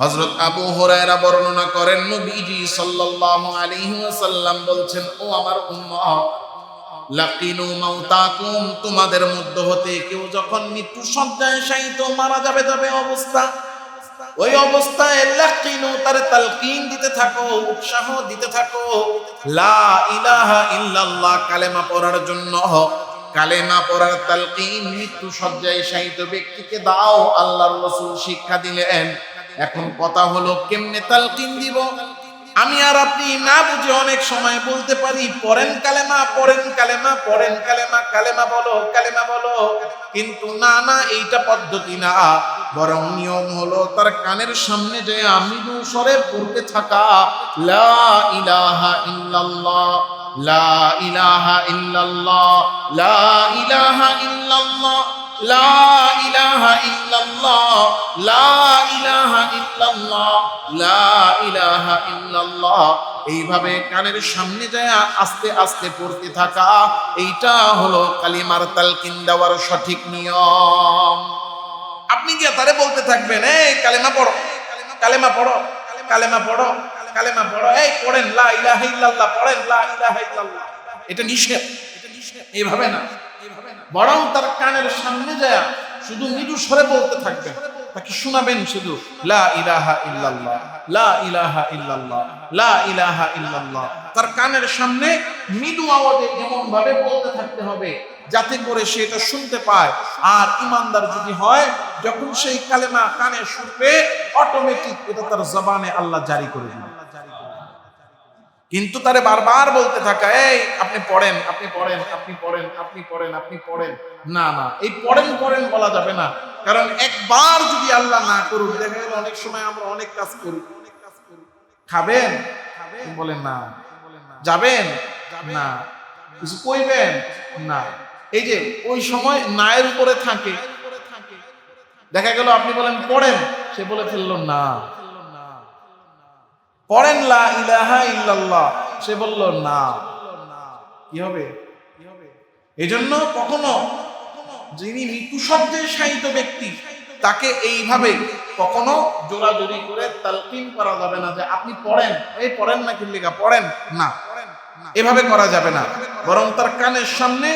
হযরত আবু হুরায়রা বর্ণনা করেন, নবীজি সাল্লাল্লাহু আলাইহি ওয়াসাল্লাম বলছেন, ও আমার উম্মত, লাকিনু মাউতাকুম, তোমাদের মধ্য হতে কেউ যখন মৃত্যু সজ্জায় শায়িত মারা যাবে অবস্থা, ওই অবস্থায় লাকিনু, তার তালকিন দিতে থাকো, উৎসাহ দিতে থাকো, লা ইলাহা ইল্লাল্লাহ, কালেমা পড়ার জন্য। কালেমা পড়ার তালকিন মৃত্যু সজ্জায় শায়িত ব্যক্তিকে দাও, আল্লাহর রাসূল শিক্ষা দিলেন। এখন কথা হলো কেমনে তালকিন দিব? আমি আর আপনি না বুঝে অনেক সময় বলতে পারি পড়েন কালেমা, পড়েন কালেমা, পড়েন কালেমা, কালেমা বলো, কালেমা বলো। কিন্তু না না, এইটা পদ্ধতি না। বরং নিয়ম হলো তার কানের সামনে যে মৃদু স্বরে পড়তে থাকা লা ইলাহা ইল্লাল্লাহ, লা ইলাহা ইল্লাল্লাহ, লা ইলাহা ইল্লাল্লাহ, লা ইলাহা ইল্লাল্লাহ, লা ইলাহা ইল্লাল্লাহ, লা ইলাহা ইল্লাল্লাহ। এইভাবে কানের সামনে যায় আস্তে আস্তে পড়তে থাকা, এইটা হলো কালিমার তালকিন দেওয়ার সঠিক নিয়ম। আপনি কি তারে বলতে থাকবেন এই কালেমা পড়ো, কালেমা পড়ো, কালেমা পড়ো, কালেমা পড়ো, এই পড়েন লা ইলাহা ইল্লাল্লাহ, পড়েন লা ইলাহা ইল্লাল্লাহ। এটা নিষেধ, এইভাবে না। বরং তার কানের সামনে যায় শুধু মৃদু স্বরে বলতে থাকবেন, তাকে শোনাবেন শুধু লা ইলাহা ইল্লাল্লাহ, লা ইলাহা ইল্লাল্লাহ, লা ইলাহা ইল্লাল্লাহ। তার কানের সামনে মৃদু আওয়াজে এমন ভাবে বলতে থাকতে হবে যাতে করে সে এটা শুনতে পায়। আর ইমানদার যদি হয়, যখন সেই কালেমা কানে শুনবে অটোমেটিক এটা তার জবানে আল্লাহ জারি করে দিবেন। কিন্তু তারে বারবার বলতে থাকা এই আপনি পড়েন, আপনি পড়েন, আপনি পড়েন, আপনি পড়েন, আপনি পড়েন, না না, এই পড়েন পড়েন বলা যাবে না। কারণ একবার যদি আল্লাহ না করুক, দেখা গেল অনেক সময় আমরা অনেক কাজ করি। খাবেন, বলেন না। যাবেন, না। কিছু কইবেন, না। এই যে ওই সময় নায়ের উপরে থাকে, দেখা গেল আপনি বলেন পড়েন, সে বলে ফেললো না। পড়েন লা ইলাহা ইল্লাল্লাহ, সে বলল না। কি হবে? এজন্য কখনো যিনি মৃত্যুসজ্জায় শায়িত ব্যক্তি, তাকে এইভাবে কখনো জোরাজোরি করে তালকিন করা যাবে না যে আপনি পড়েন, এই পড়েন না কি লেখা পড়েন না, এভাবে করা যাবে না। বরং তার কানের সামনে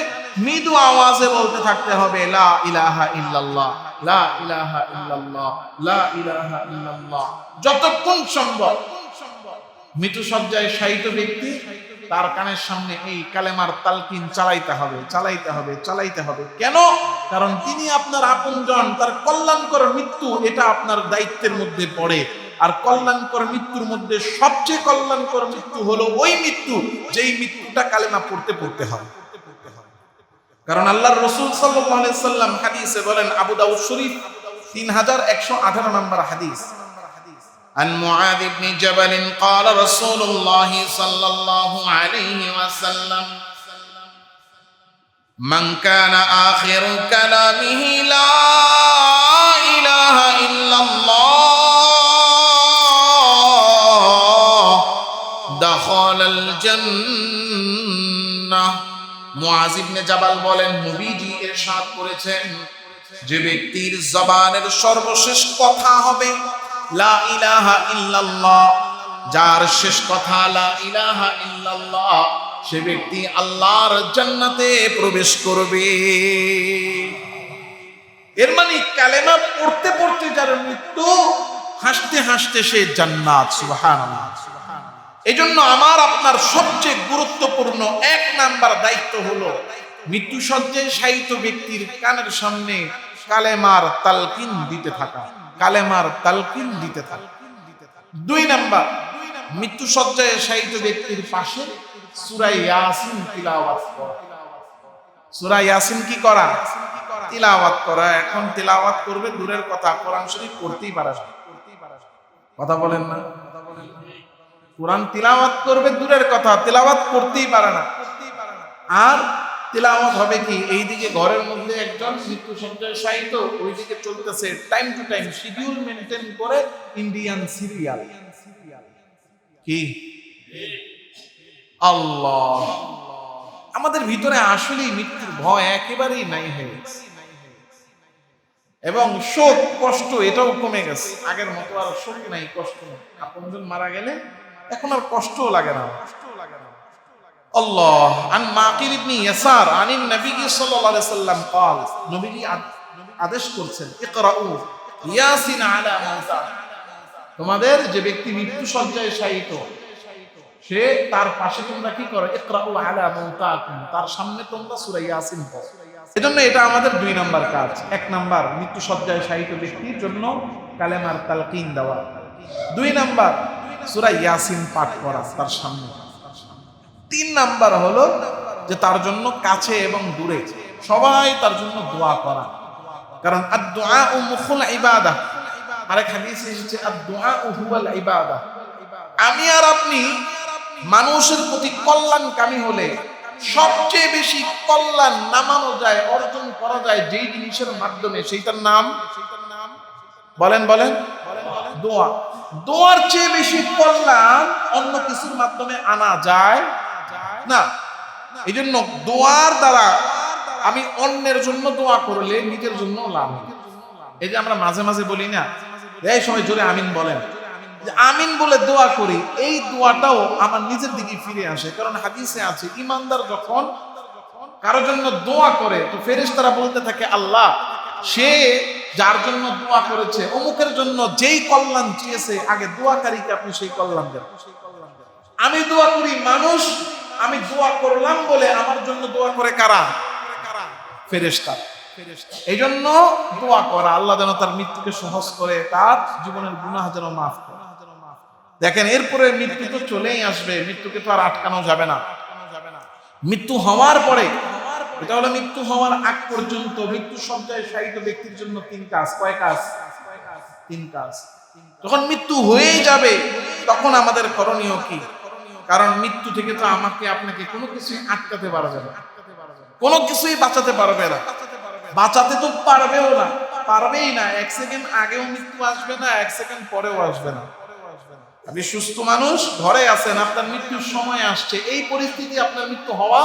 মৃদু আওয়াজে বলতে থাকতে হবে লা ইলাহা ইল্লাল্লাহ, লা ইলাহা ইল্লাল্লাহ, লা ইলাহা ইল্লাল্লাহ। যতক্ষণ সম্ভব মৃত্যুসজ্জায় শায়িত ব্যক্তি তার কানের সামনে এই কালেমার তালকিন চালাইতে হবে, চালাইতে হবে, চালাইতে হবে। কেন? কারণ তিনি আপনার আপনজন, তার কল্যাণকর মৃত্যু এটা আপনার দায়িত্বের মধ্যে পড়ে। আর কল্যাণকর মৃত্যুর মধ্যে সবচেয়ে কল্যাণকর মৃত্যু হলো ওই মৃত্যু যেই মৃত্যুটা কালেমা পড়তে পড়তে হয়। কারণ আল্লাহর রাসূল সাল্লাল্লাহু আলাইহি সাল্লাম হাদিসে বলেন, আবু দাউদ শরীফ 3118 নম্বর হাদিস, عن معاذ بن جبل قال رسول الله صلى الله عليه وسلم من كان آخر كلامه لا إله إلا الله دخل الجنة। মুআয ইবনে জাবাল বলেন, নবীজি ইরশাদ করেছেন, যে ব্যক্তির জবানের সর্বশেষ কথা হবে লা ইলাহা ইল্লাল্লাহ, যার শেষ কথা লা ইলাহা ইল্লাল্লাহ, সে ব্যক্তি আল্লাহর জান্নাতে প্রবেশ করবে। এর মানে কালেমা পড়তে পড়তে যার মৃত্যু, হাসতে হাসতে সে জান্নাত। সুবহানাল্লাহ। এজন্য আমার আপনার সবচেয়ে গুরুত্বপূর্ণ 1 নাম্বার দায়িত্ব হলো মৃত্যুসজ্জায় শায়িত ব্যক্তির কানের সামনে কালেমার তালকিন দিতে থাকা, কালেমার তালকিন দিতে থাকে। 2 নাম্বার, মৃত্যুসজ্জায় শায়িত ব্যক্তির পাশে সূরা ইয়াসিন তিলাওয়াত করা। সূরা ইয়াসিন কি করা? তিলাওয়াত করা। এখন তিলাওয়াত করবে দূরের কথা, কোরআন শরীফ পড়তেই পারে না। কথা বলেন না? কোরআন তিলাওয়াত করবে দূরের কথা, তিলাওয়াত করতেই পারে না। আর তিলাওয়াত হবে কি, এইদিকে ঘরের মধ্যে একজন মৃত্যুসজ্জায় শায়িত, ওইদিকে চলতেছে time to time schedule maintain করে ইন্ডিয়ান সিরিয়াল। কি আল্লাহ! আমাদের ভিতরে আসলেই মৃত্যুর ভয় একেবারেই নাই হয়ে গেছে, এবং শোক কষ্ট এটাও কমে গেছে। আগের মতো আর শোক নাই, কষ্ট নাই। আপনজন মারা গেলে এখন আর কষ্টও লাগে না। আল্লাহ আন মাকির ইবনে ইয়াসার আনিন নবী সাল্লাল্লাহু আলাইহি সাল্লাম قال, নবীজি আদেশ করছেন, ইকরাউ ইয়াসিন আলা মাউতা, তোমাদের যে ব্যক্তি মৃত্যুসজ্জায় শায়িত সে তার পাশে তোমরা কি করো, ইকরাউ আলা মাউতাকুম, তার সামনে তোমরা সূরা ইয়াসিন পড়ো। এজন্য এটা আমাদের 2 নাম্বার কাজ। 1 নাম্বার মৃত্যু সজ্জায় শায়িত ব্যক্তির জন্য কালেমার তালকিন দেওয়া, 2 নাম্বার সূরা ইয়াসিন পাঠ করা তার সামনে, 3 নাম্বার হলো যে তার জন্য কাছে এবং দূরে সবাই তার জন্য দোয়া করা, কারণ আদ-দুআ মুখুল ইবাদাহ। আরেক হাদিসে এসেছে আদ-দুআ হুয়াল ইবাদাহ। আমি আর আপনি মানুষের প্রতি কল্যাণকামী হলে সবচেয়ে বেশি কল্যাণ নামানো যায়, অর্জন করা যায় যেই জিনিসের মাধ্যমে, সেইটার নাম বলেন দোয়া। দোয়ার চেয়ে বেশি কল্যাণ অন্য কিছুর মাধ্যমে আনা যায় না। এই জন্য দোয়ার দ্বারা আমি অন্যের জন্য দোয়া করলে নিজের জন্য লাভ। এই যে আমরা মাঝে মাঝে বলি না, এই সময় জোরে আমিন বলেন, আমিন বলে দোয়া করি, এই দোয়াটাও আমার নিজের দিকে ফিরে আসে। কারণ হাদিসে আছে ঈমানদার যখন কারোর জন্য দোয়া করে তো ফেরেশতারা বলতে থাকে, আল্লাহ সে যার জন্য দোয়া করেছে অমুকের জন্য যেই কল্যাণ চেয়েছে, আগে দোয়াকারীকে আপনি সেই কল্যাণ দেন। আমি দোয়া করি মানুষ, আমি দোয়া করলাম বলে আমার জন্য দোয়া করে কারা? ফেরেশতা। এই জন্য দোয়া করা, আল্লাহ যেন তার মৃত্যুকে সহজ করে, তার জীবনের গুনাহ যেন মাফ করে। দেখেন এরপরে মৃত্যু তো চলেই আসবে, মৃত্যুকে তো আর আটকানো যাবে না। মৃত্যু হওয়ার পরে, এটা হলো মৃত্যু হওয়ার আগ পর্যন্ত মৃত্যু সজ্জায় শায়িত ব্যক্তির জন্য 3 কাজ। কয় কাজ? 3 কাজ। যখন মৃত্যু হয়েই যাবে তখন আমাদের করণীয় কি? কারণ মৃত্যু থেকে তো আমাকে আপনাকে কোনো কিছুই আটকাতে পারবে না, কোনো কিছুই বাঁচাতে পারবে না, বাঁচাতে তো পারবেও না, পারবেই না। 1 সেকেন্ড আগেও মৃত্যু আসবে না, 1 সেকেন্ড পরেও আসবে না। আপনি সুস্থ মানুষ, ঘরে আছেন, আপনার মৃত্যুর সময় আসছে, এই পরিস্থিতি আপনার মৃত্যু হওয়া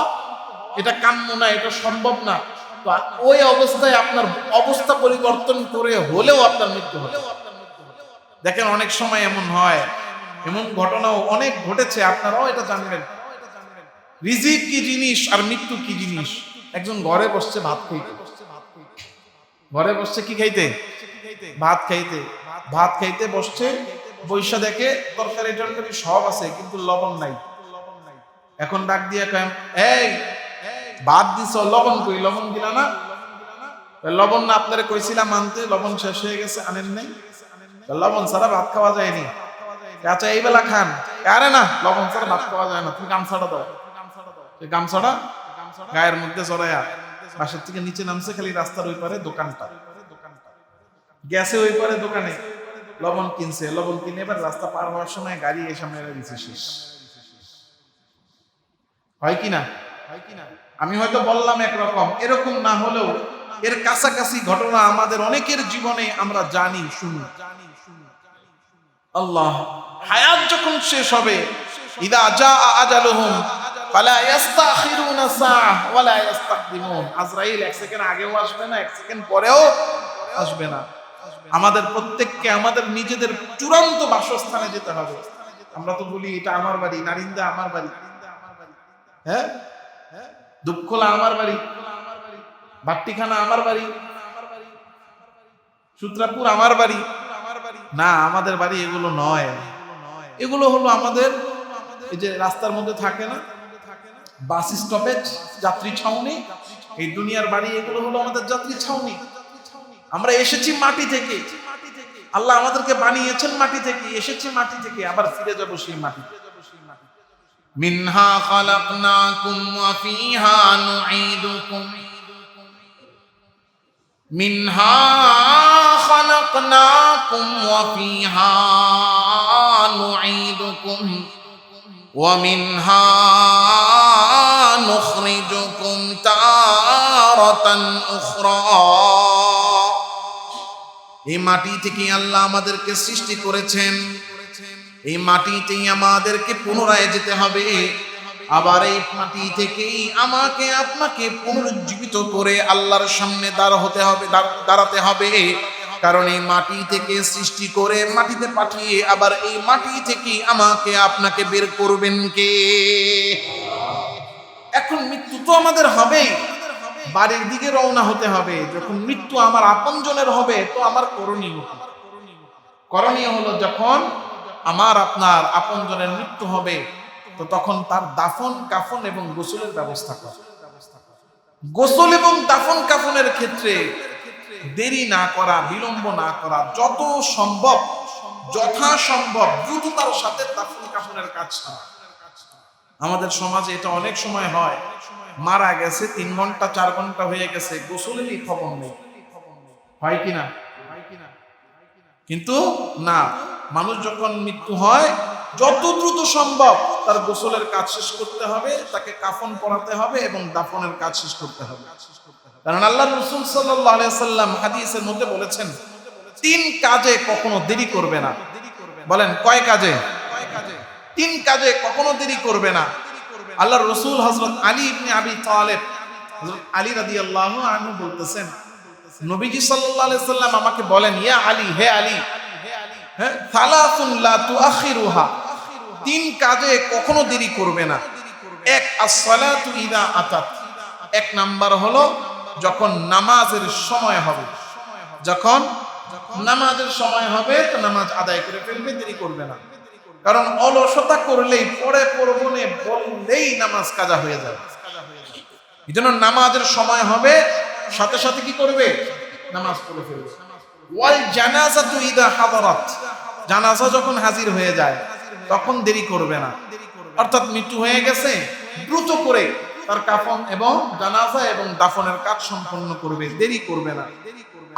এটা কাম্য না, এটা সম্ভব না। তো ওই অবস্থায় আপনার অবস্থা পরিবর্তন করে হলেও আপনার মৃত্যু হবে। দেখেন অনেক সময় এমন হয়, এমন ঘটনাও অনেক ঘটেছে, আপনারাও এটা জানবেন। রিজিক কি জিনিস আর মৃত্যু কি জিনিস। একজন ঘরে বসছে ভাত খাইতে, ঘরে বসছে কি খাইতে? ভাত খাইতে। ভাত খাইতে বসছে, বৈশা দেখে তরকারি টরকারি সব আছে কিন্তু লবণ নাই। এখন ডাক দিয়ে কয়, এই ভাত দিছ, লবণ কই? লবণ দিলা না? লবণ না আপনারে কইছিলাম আনতে, লবণ শেষ হয়ে গেছে, আনেন নাই। লবণ ছাড়া ভাত খাওয়া যায়নি। আচ্ছা এই বেলা খান। আরে না, লবণ ছাড়া ভাত খাওয়া যায় না, তুমি গামছাটা দাও। গামছাটা গায়ের মধ্যে জড়ায়া বাসার থেকে নিচে নামছে, খালি রাস্তার ওই পারে দোকানটা, গেছে ওই পারে দোকানে, লবণ কিনছে, লবণ কিনে এবার রাস্তা পার হওয়ার সময় গাড়ি এসে মেরে দিচ্ছে, শেষ। হয় কি না? আমি হয়তো বললাম একরকম, এরকম না হলেও এর কাছাকাছি ঘটনা আমাদের অনেকের জীবনে আমরা জানি, শুনি। আল্লাহ, হায়াত যখন শেষ হবে, ইদা জাআ আজালুহুম ফালা ইস্তাখিরুনা সাআহ ওয়ালা ইস্তাকদিমুন। আজরাইল 1 সেকেন্ড আগেও আসবে না, 1 সেকেন্ড পরেও আসবে না। আমাদের প্রত্যেককে আমাদের নিজেদের চূড়ান্ত বাসস্থানে যেতে হবে। আমরা তো বলি এটা আমার বাড়ি, নারিন্দা আমার বাড়ি, হ্যাঁ, দুঃখলা আমার বাড়ি, ভাট্টিখানা আমার বাড়ি, সূত্রাপুর আমার বাড়ি। না, আমাদের বাড়ি এগুলো নয়। এগুলো হলো আমাদের এই যে রাস্তার মধ্যে থাকে না, বাস স্টপেজ, যাত্রী ছাউনি, এই দুনিয়ার বাড়ি এগুলো হলো আমাদের যাত্রী ছাউনি। আমরা এসেছি মাটি থেকে, আল্লাহ আমাদেরকে বানিয়েছেন মাটি থেকে, এসেছি মাটি থেকে, আবার ফিরে যাব সেই মাটি। মিনহা খালাকনাকুম ওয়া ফিহা নুঈদুকুম, মিনহা খালাকনাকুম ওয়া ফিহা নুঈদুকুম ওয়া মিনহা নুখরিজুকুম তারাতান উখরা। এই মাটি থেকে আল্লাহ আমাদেরকে সৃষ্টি করেছেন, এই মাটিতেই আমাদেরকে পুনরায় যেতে হবে, আবার এই মাটি থেকেই আমাকে আপনাকে পুনরুজ্জীবিত করে আল্লাহর সামনে দাঁড়াতে হবে। কারণ এই মাটি থেকে সৃষ্টি করে মাটিতে পাঠিয়ে আবার এই মাটি থেকেই আমাকে আপনাকে বের করবেন কে? এখন মৃত্যু তো আমাদের হবেই, বাড়ির দিকে রওনা হতে হবে। যখন মৃত্যু আমার আপনজনের হবে তো আমার করণীয় হলো, যখন আমার আপনার আপনজনের মৃত্যু হবে তো তখন তার দাফন কাফন এবং গোসলের ব্যবস্থা কর। গোসল এবং দাফন কাফনের ক্ষেত্রে দেরি না করা, বিলম্ব না করা, যত সম্ভব যথাসম্ভব দ্রুততার সাথে দাফন কাফনের কাজ করা। আমাদের সমাজে এটা অনেক সময় হয়, মারা গেছে 3 ঘন্টা 4 ঘন্টা হয়ে গেছে, গোসলেরই খবর নেই, হয় কিনা? কিন্তু না, মানুষ যখন মৃত্যু হয় যত দ্রুত সম্ভব তার গোসলের কাজ শেষ করতে হবে, তাকে কাফন পরাতে হবে এবং দাফনের কাজ শেষ করতে হবে। কারণ আল্লাহ রাসূল সাল্লাল্লাহু আলাইহি ওয়াসাল্লাম হাদিসের মধ্যে বলেছেন 3 কাজে কখনো দেরি করবে না। বলেন কয় কাজে? 3 কাজে কখনো দেরি করবে না। আল্লাহর রাসূল হযরত আলী ইবনে আবি তালেব, হযরত আলী রাদিয়াল্লাহু আনহু বলতেছেন, নবীজি সাল্লাল্লাহু আলাইহি ওয়াসাল্লাম আমাকে বলেন, ইয়া আলী, হে আলী, হ্যাঁ, সালাসুন লা তুআখিরুহা, 3 কাজে কখনো দেরি করবে না। এক, as-সালাতু ইযা আতাত, 1 নাম্বার হলো যখন নামাজের সময় হবে, যখন নামাজের সময় হবে তো নামাজ আদায় করে ফেলবে, দেরি করবে না। কারণ অলসতা করলেই পরে পরবনে বললেই নামাজ কাজা হয়ে যাবে। এজন্য নামাজের সময় হবে সাথে সাথে কি করবে? নামাজ পড়ে ফেলবে। ওয়াল জানাজাতু ইযা হাদারাত, জানাজা যখন হাজির হয়ে যায় তখন দেরি করবে না। অর্থাৎ মৃত্যু হয়ে গেছে, দ্রুত করে তার কাফন এবং জানাজা এবং দাফনের কাজ সম্পন্ন করবে, দেরি করবে না।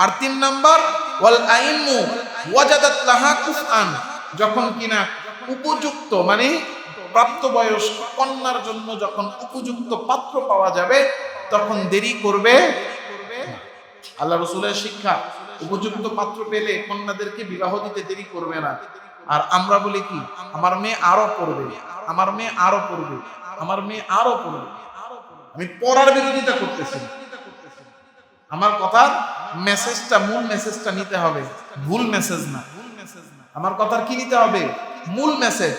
আর 3 নাম্বার, ওয়াল আইনু ওয়াজাদাত লাহা কুফআন, যখন কিনা উপযুক্ত মানে প্রাপ্তবয়স্ক কন্যার জন্য যখন উপযুক্ত পাত্র পাওয়া যাবে তখন দেরি করবে। আল্লাহ রাসূলের শিক্ষা, উপযুক্ত পাত্র পেলে কন্যাদেরকে বিবাহ দিতে দেরি করবে না। আর আমরা বলি কি, আমার মেয়ে আরো পড়বে, আমার মেয়ে আরো পড়বে, আমার মেয়ে আরো পড়বে। আমি পড়ার বিরোধিতা করতেছি, আমার কথার মেসেজটা, মূল মেসেজটা নিতে হবে, ভুল মেসেজ না। আমার কথার কি নিতে হবে? মূল মেসেজ।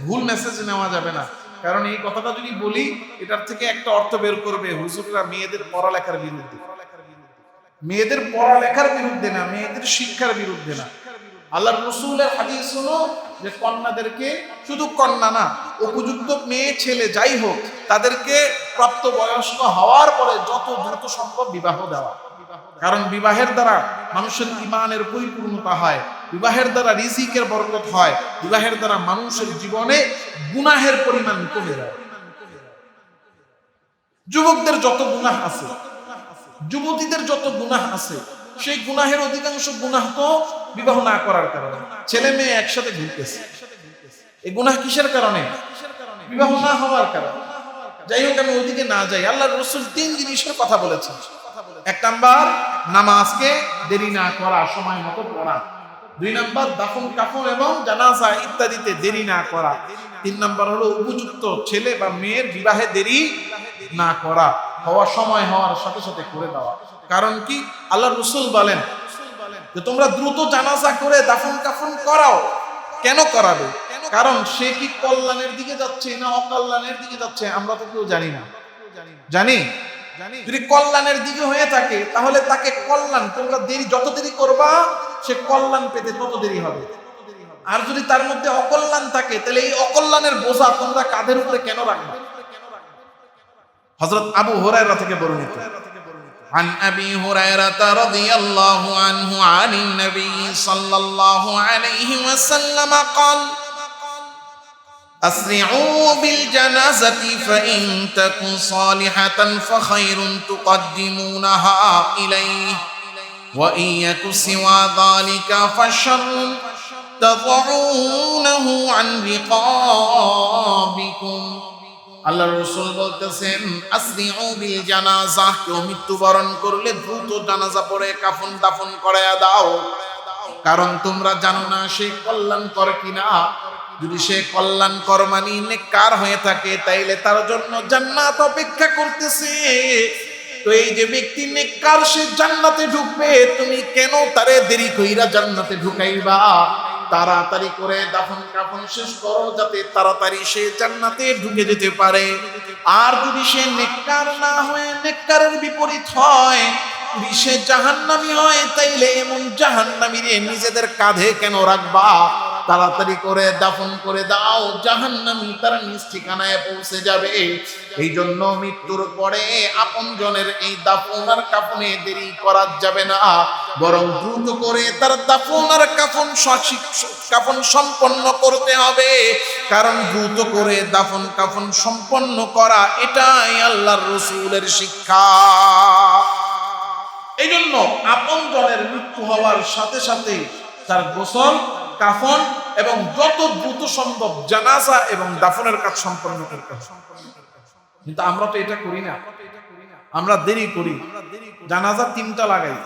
ভুল মেসেজ নেওয়া যাবে না। কারণ এই কথাটা যদি বলি এটার থেকে একটা অর্থ বের করবে হুজুররা মেয়েদের পড়ালেখার বিরুদ্ধে। মেয়েদের পড়ালেখার বিরুদ্ধে না, মেয়েদের শিক্ষার বিরুদ্ধে না। আল্লাহর রাসূলের হাদিস হলো যে কন্যাদেরকে, শুধু কন্যা না, উপযুক্ত মেয়ে ছেলে যাই হোক, তাদেরকে প্রাপ্তবয়স্ক হওয়ার পরে যত দ্রুত সম্ভব বিবাহ দেওয়া। কারণ বিবাহের দ্বারা মানুষের ঈমানের পরিপূর্ণতা হয়, বিবাহের দ্বারা রিজিকের বরকত হয়, বিবাহের দ্বারা মানুষের জীবনে গুনাহের পরিমাণ কমে যায়। যুবকদের যত গুনাহ আছে, যুবতীদের যত গুনাহ আছে, সেই গুনাহের অধিকাংশ গুনাহ তো বিবাহ না করার কারণে। ছেলে মেয়ে একসাথে ঘুরতেছে, এই গুনাহ কিসের কারণে? বিবাহ না হওয়ার কারণে। যাই হোক, আমি ওইদিকে না যাই। আল্লাহর রাসূল 3 জিনিসের কথা বলেছেন। 1 নাম্বার, নামাজকে দেরি না করা, সময় মতো পড়া। 2 নাম্বার, দাফন কাফন এবং জানাজা ইত্যাদিতে দেরি না করা। 3 নাম্বার হলো উপযুক্ত ছেলে বা মেয়ের বিবাহে দেরি না করা, হওয়ার সময় হওয়ার সাথে সাথে করে দেওয়া। কারণ কি? আল্লাহর রাসূল বলেন যে তোমরা দ্রুত জানাজা করে দাফন কাফন করাও। কেন করাবে? কারণ সে কি কল্যাণের দিকে যাচ্ছে না অকল্যাণের দিকে যাচ্ছে আমরা তো কেউ জানি না। জানি? যদি কল্যাণের দিকে হয়ে থাকে তাহলে তাকে কল্যাণ, তোমরা দেরি, যত দেরি করবা সে কল্যাণ পেতে তত দেরি হবে। আর যদি তার মধ্যে অকল্যাণ থাকে তাহলে এই অকল্যাণের বোঝা তোমরা কাঁধের উপরে কেন রাখবে? হযরত আবু হুরায়রা থেকে বর্ণিত, عن أبي هريرة رضي الله عنه عن النبي صلى الله عليه وسلم قال أسرعوا بالجنازة فإن تكن صالحة فخير تقدمونها إليه وإن يك سوى ذلك فشر تضعونه عن رقابكم। আল্লাহর রাসূল বলতেছেন, আসরিউ বিল জানাজা, কেউ মৃত্যুবরণ করলে দ্রুত জানাজা পড়ে কাফন দাফন করায়া দাও। কারণ তোমরা জানো না সে কল্যাণকর কিনা। যদি সে কল্যাণকর মানে নেককার হয়ে থাকে তাইলে তার জন্য জান্নাত অপেক্ষা করতেছে। তো এই যে ব্যক্তি নেককার, সে জান্নাতে ঢুকবে, তুমি কেন তারে দেরি কইরা জান্নাতে ঢুকাইবা? তাড়াতাড়ি করে দাফন কাফন শেষ করো যাতে তাড়াতাড়ি সে জান্নাতে ঢুকে যেতে পারে। আর যদি সে নেককার না হয়ে নেককারের বিপরীত হয়, যদি সে জাহান্নামী হয়, তাইলে এমন জাহান্নামীরে নিজেদের কাঁধে কেন রাখবা? তাড়াতাড়ি করে দাফন করে দাও, জাহান্নামী তার নিজ ঠিকানায় পৌঁছে যাবে। এই জন্য মৃত্যুর পরে আপনজনের এই দাফন আর কাফনে দেরি করা যাবে না, বরং দ্রুত করে তার দাফন আর কাফন সম্পন্ন করতে হবে। কারণ দ্রুত করে দাফন কাফন সম্পন্ন করা এটাই আল্লাহর রাসূলের শিক্ষা। এই জন্য আপনজনের মৃত্যু হওয়ার সাথে সাথে তার গোসল, কাফন এবং যত দ্রুত সম্ভব জানাজা এবং দাফনের কাজ সম্পন্ন করতে হবে। কিন্তু আমরা তো এটা করি না, আমরা দেরি করি। জানাজা 3টা লাগাই,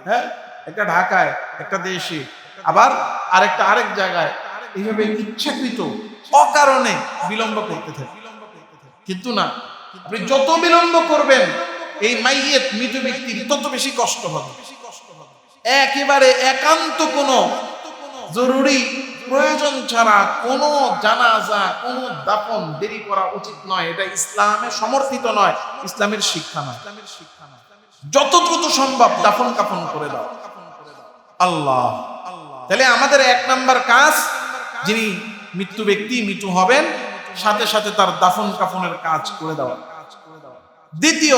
হ্যাঁ, একটা ঢাকায়, একটা দেশে, আবার আরেক জায়গায়। এইভাবে ইচ্ছাকৃত অকারণে বিলম্ব করতে থাকে। কিন্তু না, আপনি যত বিলম্ব করবেন এই মাইয়েত মৃত ব্যক্তির তত বেশি কষ্ট হবে। একেবারে একান্ত কোনো জরুরি প্রয়োজন ছাড়া কোনো জানাজা, কোনো দাফন দেরি করা উচিত নয়। এটা ইসলামে সমর্থিত নয়, ইসলামের শিক্ষা নয়। যত দ্রুত সম্ভব দাফন কাফন করে দাও। আল্লাহ, তাহলে আমাদের 1 নাম্বার কাজ, যিনি মৃত্যু ব্যক্তি মৃত্যু হবেন, সাথে সাথে তার দাফন কাফনের কাজ করে দেওয়া। দ্বিতীয়,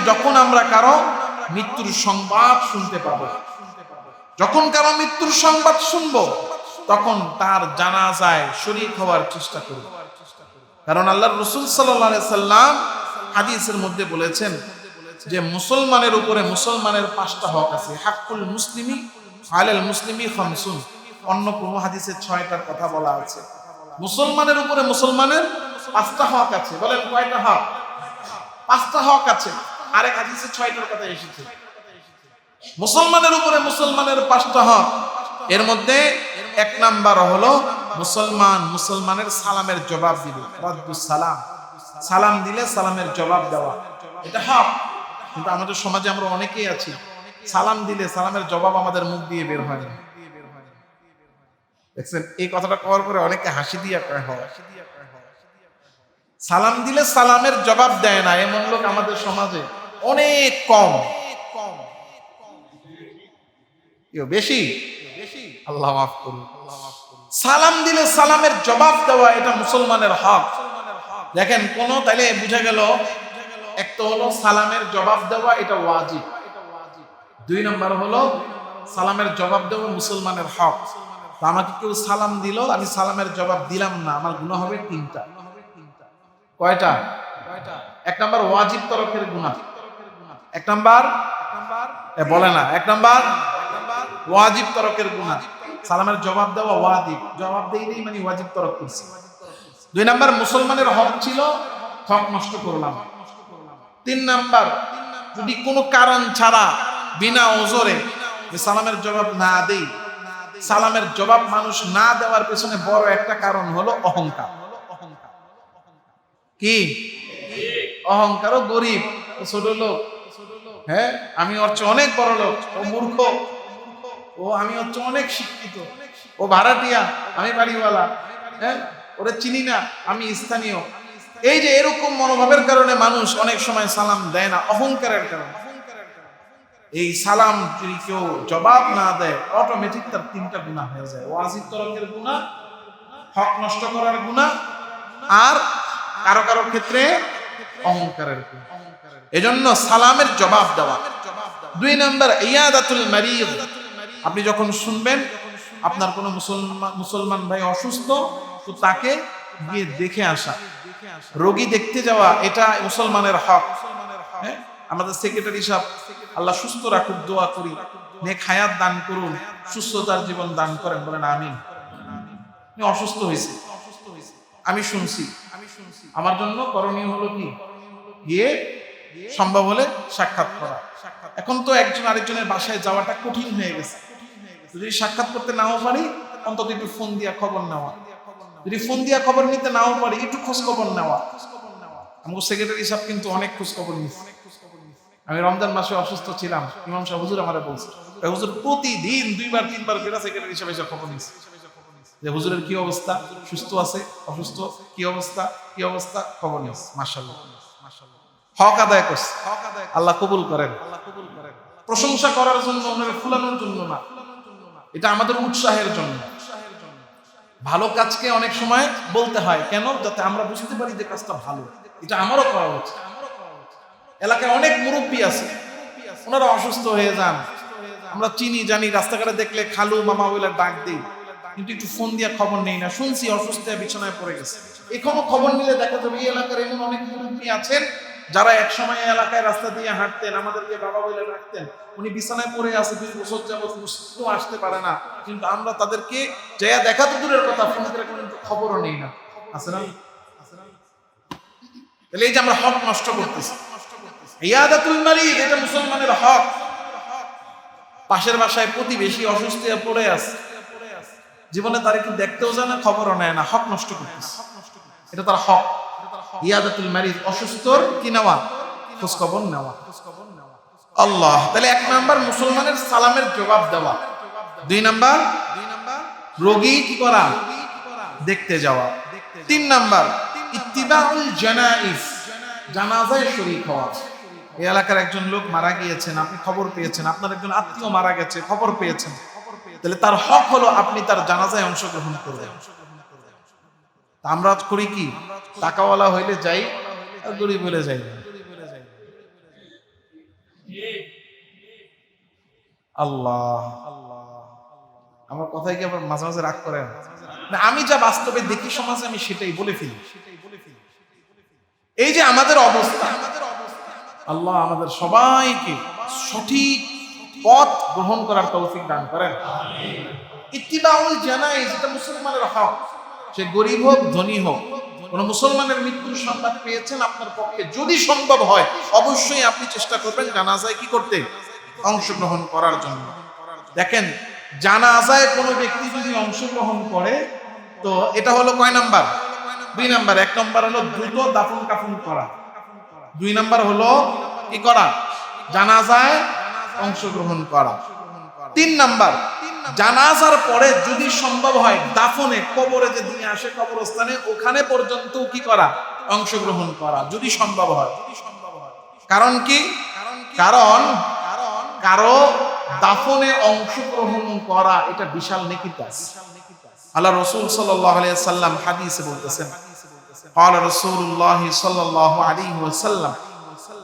যখন আমরা কারো মৃত্যুর সংবাদ শুনতে পাবো, যখন কারো মৃত্যুর সংবাদ শুনবো, তখন তার জানাজায় শরীক হওয়ার চেষ্টা করব। কারণ আল্লাহর রাসূল সাল্লাল্লাহু আলাইহি সাল্লাম হাদিসের মধ্যে বলেছেন যে মুসলমানের উপরে মুসলমানের 5টা হক আছে। হাক্কুল মুসলিমি আলাল মুসলিমি খামসুন। অন্য কোন হাদিসে 6টার কথা বলা আছে। মুসলমানের উপরে মুসলমানের 5টা হক আছে। বলেন কয়টা হক? 5টা হক আছে। আরেক হাদিসে 6টার কথা এসেছে। মুসলমানের উপরে মুসলমানের 5টা হক। এর মধ্যে 1 নাম্বার হলো মুসলমানের সালামের জবাব দিবে। রাদ্দুস সালাম, সালাম দিলে সালামের জবাব দেওয়া, এটা হক। কিন্তু আমাদের সমাজে আমরা অনেকেই আছি, সালাম দিলে সালামের জবাব আমাদের মুখ দিয়ে বের হয় না। দেখছেন, এই কথাটা করার পরে অনেকে হাসি দিয়ে কয় হয়, সালাম দিলে সালামের জবাব দেয় না, এমন লোক আমাদের সমাজে অনেক কম। বেশি আল্লাহ মাফ করুন। সালাম দিলে সালামের জবাব দেওয়া এটা মুসলমানের হক। দেখেন তাইলে বুঝা গেল, এক তো হলো সালামের জবাব দেওয়া, এটা ওয়াজিব। 2 নাম্বার হলো সালামের জবাব দেওয়া মুসলমানের হক। তো আমাকে কেউ সালাম দিল, আমি সালামের জবাব দিলাম না, আমার গুনাহ হবে 3টা। কয়টা? 1 নাম্বার ওয়াজিব তরফের গুনাহ। 1 নাম্বার বলে না, 1 নাম্বার ওয়াজিব তরকের গুনাহ। সালামের জবাব দেওয়া ওয়াজিব, জবাব দেই মানে ওয়াজিব তরক করছি। 2 নাম্বার মুসলমানের হক ছিল, হক নষ্ট করলাম। 3 নাম্বার, যদি কোনো কারণ ছাড়া বিনা ওজরে সালামের জবাব না দেই, সালামের জবাব মানুষ না দেওয়ার পেছনে বড় একটা কারণ হলো অহংকার। কি অহংকার? ও গরিব, ও ছোট লোক, হ্যাঁ আমি ওর চেয়ে অনেক বড় লোক, ও মূর্খ, ও আমি হচ্ছে অনেক শিক্ষিত, ও ভাড়াটিয়া, আমি বাড়িওয়ালা, হ্যাঁ ওরা চিনি না, আমি স্থানীয়। এই যে এরকম মনোভাবের কারণে মানুষ অনেক সময় সালাম দেয় না, অহংকারের কারণে। এই সালাম যদি কেউ জবাব না দেয়, অটোমেটিক তার 3টা গুনাহ হয়ে যায়। ওয়াজিব তরকের গুনাহ, হক নষ্ট করার গুনাহ, আর কারো ক্ষেত্রে অহংকারের গুনাহ। এজন্য সালামের জবাব দেওয়া। 2 নাম্বার ইয়াদাতুল মারিদ। আপনি যখন শুনবেন আপনার কোনো মুসলমান ভাই অসুস্থ, তো তাকে গিয়ে দেখে আসা, রোগী দেখতে যাওয়া, এটা মুসলমানের হক। হ্যাঁ, আমাদের সেক্রেটারি সাহেব আল্লাহ সুস্থ রাখুক, দোয়া করি, নেক হায়াত দান করুন, সুস্থতার জীবন দান করেন, বলেন আমিন। অসুস্থ হয়েছে, আমি শুনছি, আমার জন্য করণীয় হলো কি, গিয়ে সম্ভব হলে সাক্ষাৎ করা। এখন তো একজন আরেকজনের বাসায় যাওয়াটা কঠিন হয়ে গেছে। যদি সাক্ষাৎ করতে নাও পারি, অন্তত একটু ফোন দিয়া খবর নেওয়া। যদি ফোন দিয়া খবর নিতে নাও পারি, একটু খোঁজ খবর নেওয়া। আমার সেক্রেটারি সাহেব কিন্তু অনেক খোঁজ খবর নিচ্ছে। আমি রমজান মাসে অসুস্থ ছিলাম, ইমাম সাহেব হুজুর আমারে বলছে, হুজুর প্রতিদিন 2বার 3বার করে সেক্রেটারি সাহেব এসে খবর নিচ্ছে যে হুজুরের কি অবস্থা, সুস্থ আছে, অসুস্থ, কি অবস্থা, খবর নিচ্ছে। মাশাআল্লাহ, হক আদায় করছে, আল্লাহ কবুল করেন। প্রশংসা করার জন্য, ওনাকে ফুলানোর জন্য না, এটা আমাদের উৎসাহের জন্য। ভালো কাজকে অনেক সময় বলতে হয় কেন, যাতে আমরা বুঝতে পারি যে কাজটা ভালো, এটা আমারও করা উচিত। এলাকায় অনেক মুরব্বী আছে, ওনারা অসুস্থ হয়ে যান, আমরা চিনি জানি, রাস্তাঘাটে দেখলে খালু মামা বলে ডাক দিই, কিন্তু একটু ফোন দিয়ে খবর নেই না। শুনছি অসুস্থ বিছানায় পড়ে গেছে, এখনো খবর নিলে দেখা যাবে এই এলাকার এমন অনেক মুরব্বী আছেন যারা এক সময় এলাকায় রাস্তা দিয়ে হাঁটতেন, আমাদেরকে বাবা বলে ডাকতেন, উনি বিছানায় পড়ে আছে 20 বছর যাবত, মুসলিমও আসতে পারে না, কিন্তু আমরা তাদেরকে যাইয়া দেখা তো দূরের কথা, ফোন করে কোনো খবরও নেই না। আছে না? তাহলে এই যে আমরা হক নষ্ট করতেছি, ইয়াদাতুল মারিদ, এটা মুসলমানের হক। পাশের বাসায় প্রতিবেশী অসুস্থ হয়ে পড়ে আছে, জীবনে তার একটু দেখতেও যায় না, খবরও নেয় না, হক নষ্ট করতেছে, এটা তার হক। ইয়াদাতুল মারিদ, অসুস্থর কি নেওয়া, খোঁজ খবর নেওয়া। আল্লাহ, তাহলে 1 নাম্বার মুসলমানের সালামের জবাব দেওয়া, 2 নাম্বার রোগী কি করা, দেখতে যাওয়া, 3 নাম্বার ইত্তিবাউল জানাইজ, জানাজায় শরীক হওয়া। এই এলাকার একজন লোক মারা গিয়েছেন, আপনি খবর পেয়েছেন, আপনার একজন আত্মীয় মারা গেছে, খবর পেয়েছেন, তাহলে তার হক হলো আপনি তার জানাজায় অংশগ্রহণ করবেন। আমরা করি কি, টাকাওয়ালা হইলে যাই আর গরিব হইলে যাই না। আল্লাহ, আমার কথাই কি আবার মাঝে মাঝে রাগ করেন না? আমি যা বাস্তবে দেখি সমাজে, আমি সেটাই বলে ফেলি। এই যে আমাদের অবস্থা, আল্লাহ আমাদের সবাইকে সঠিক পথ গ্রহণ করার তৌফিক দান করেন। ইত্তিবাউল জানাইজ, এটা মুসলমানের হক, সে গরিব হোক ধনী হোক। কোন মুসলমানের মৃত্যুর সংবাদ পেয়েছেন, আপনার পক্ষে যদি সম্ভব হয় অবশ্যই আপনি চেষ্টা করবেন জানাজায় কি করতে, অংশগ্রহণ করার জন্য। দেখেন, জানাজায় কোনো ব্যক্তি যদি অংশগ্রহণ করে, তো এটা হলো কয় নাম্বার, 2 নাম্বার। 1 নাম্বার হলো দ্রুত দাফন কাফন করা, 2 নাম্বার হলো কি করা, জানাজায় অংশগ্রহণ করা, 3 নাম্বার জানাজার পরে যদি সম্ভব হয় দাফনে, কবরে যে দিয়ে আসে কবরস্থানে, ওখানে পর্যন্ত কি করা, অংশগ্রহণ করা যদি সম্ভব হয়। কারণ কি, কারণ কারো দাফনে অংশগ্রহণ করা এটা বিশাল নেকির কাজ। আল্লাহ রাসূল সাল্লাল্লাহু আলাইহি ওয়াসাল্লাম হাদিসে বলতেছেন, قال رسول الله صلى الله عليه وسلم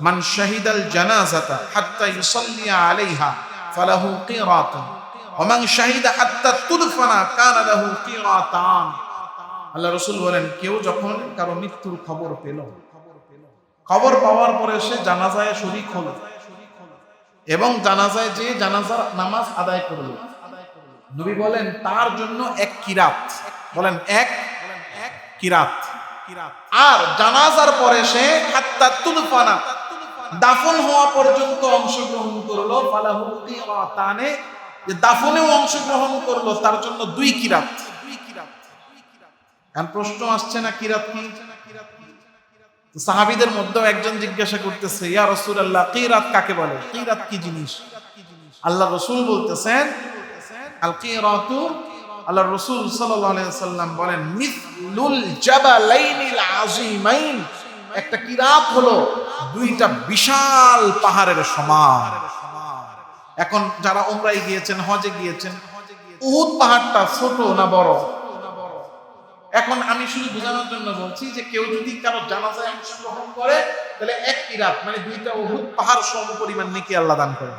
من شهد الجنازة حتى يصلي عليها فله قيراط ومن شهد حتى تدفن كان له قيراطان। আল্লাহ রাসূল বলেন, কেউ যখন কারো মৃত্যুর খবর পেল, খবর পাওয়ার পরে সে জানাজায় শরীক হলো এবং জানাজায় যে জানাজার নামাজ আদায় করলো, নবী বলেন তার জন্য 1 কিরাত, বলেন 1 কিরাত। আর জানাজার পরে সে হাত্তা তুদফানা, দাফন হওয়া পর্যন্ত অংশগ্রহণ করলো, ফালাহু কিরাতানে, যে দাফনেও অংশগ্রহণ করলো তার জন্য 2 কিরাত। এখন প্রশ্ন আসছে না, কিরাত কি? সাহাবীদের মধ্যেও একজন জিজ্ঞাসা করতেছে, ইয়া রাসূলুল্লাহ, কিরাত কাকে বলে, কিরাত কি জিনিস? আল্লাহ রাসূল বলতেছেন, আল কিরাতু, আল্লাহ রাসূল সাল্লাল্লাহু আলাইহি ওয়াসাল্লাম বলেন, মিসলুল জাবালাইনিল আযীমাইন, একটা কিরাত হলো 2টা বিশাল পাহাড়ের সমান। এখন যারা উমরায় গিয়েছেন, হজে গিয়েছেন, উহুদ পাহাড়টা ছোট না বড়? এখন আমি শুধু বোঝানোর জন্য বলছি যে কেউ যদি কারো জানাজায় অংশগ্রহণ করে, তাহলে 1 কিরাত মানে 2টা উহুদ পাহাড় সম পরিমাণ নেকি আল্লাহ দান করেন।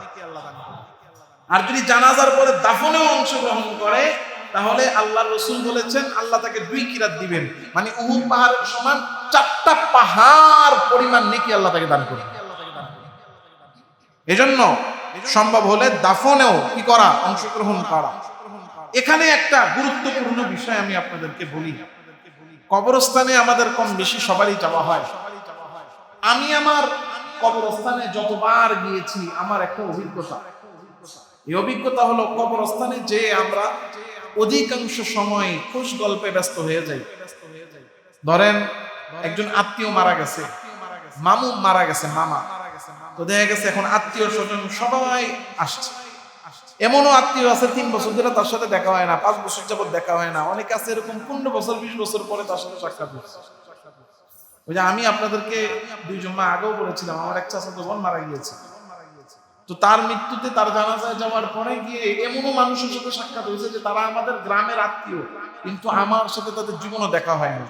আর যদি জানাজার পরে দাফনেও অংশগ্রহণ করে, তাহলে আল্লাহ রাসূল বলেছেন আল্লাহ তাকে 2 কিরাত দিবেন, মানে উহুদ পাহাড়ের সমান 4টা পাহাড় পরিমাণ নেকি আল্লাহ তাকে দান করবেন। এজন্য সম্ভব হলে দাফনেও কি করা, অংশগ্রহণ করা। এখানে একটা গুরুত্বপূর্ণ বিষয় আমি আপনাদেরকে বলি, কবরস্থানে আমাদের কম বেশি সবারই যাওয়া হয়। আমি আমার কবরস্থানে যতবার গিয়েছি আমার একটা অভিজ্ঞতা, এই অভিজ্ঞতা হলো কবরস্থানে যে আমরা অধিকাংশ সময় খুশ গল্পে ব্যস্ত হয়ে যাই। ধরেন একজন আত্মীয় মারা গেছে, মামু মারা গেছে, মামা, তো দেখা গেছে এখন আত্মীয় স্বজন সবাই আসছে। এমনও আত্মীয় আছে 3 বছর ধরে তার সাথে দেখা হয় না, 5 বছর যাবত দেখা হয় না, অনেক আছে এরকম 15 বছর 20 বছর পরে তার সাথে সাক্ষাৎ হচ্ছে। ওই যে আমি আপনাদেরকে 2 জুমা আগেও বলেছিলাম, আমার এক চাচাতো বোন মারা গিয়েছে, তো তার মৃত্যুতে, তার জানাজায় যাওয়ার পরে গিয়ে এমনও মানুষের সাথে সাক্ষাৎ হয়েছে যে তারা আমাদের গ্রামের আত্মীয়, কিন্তু আমার সাথে তাদের জীবনও দেখা হয়নি।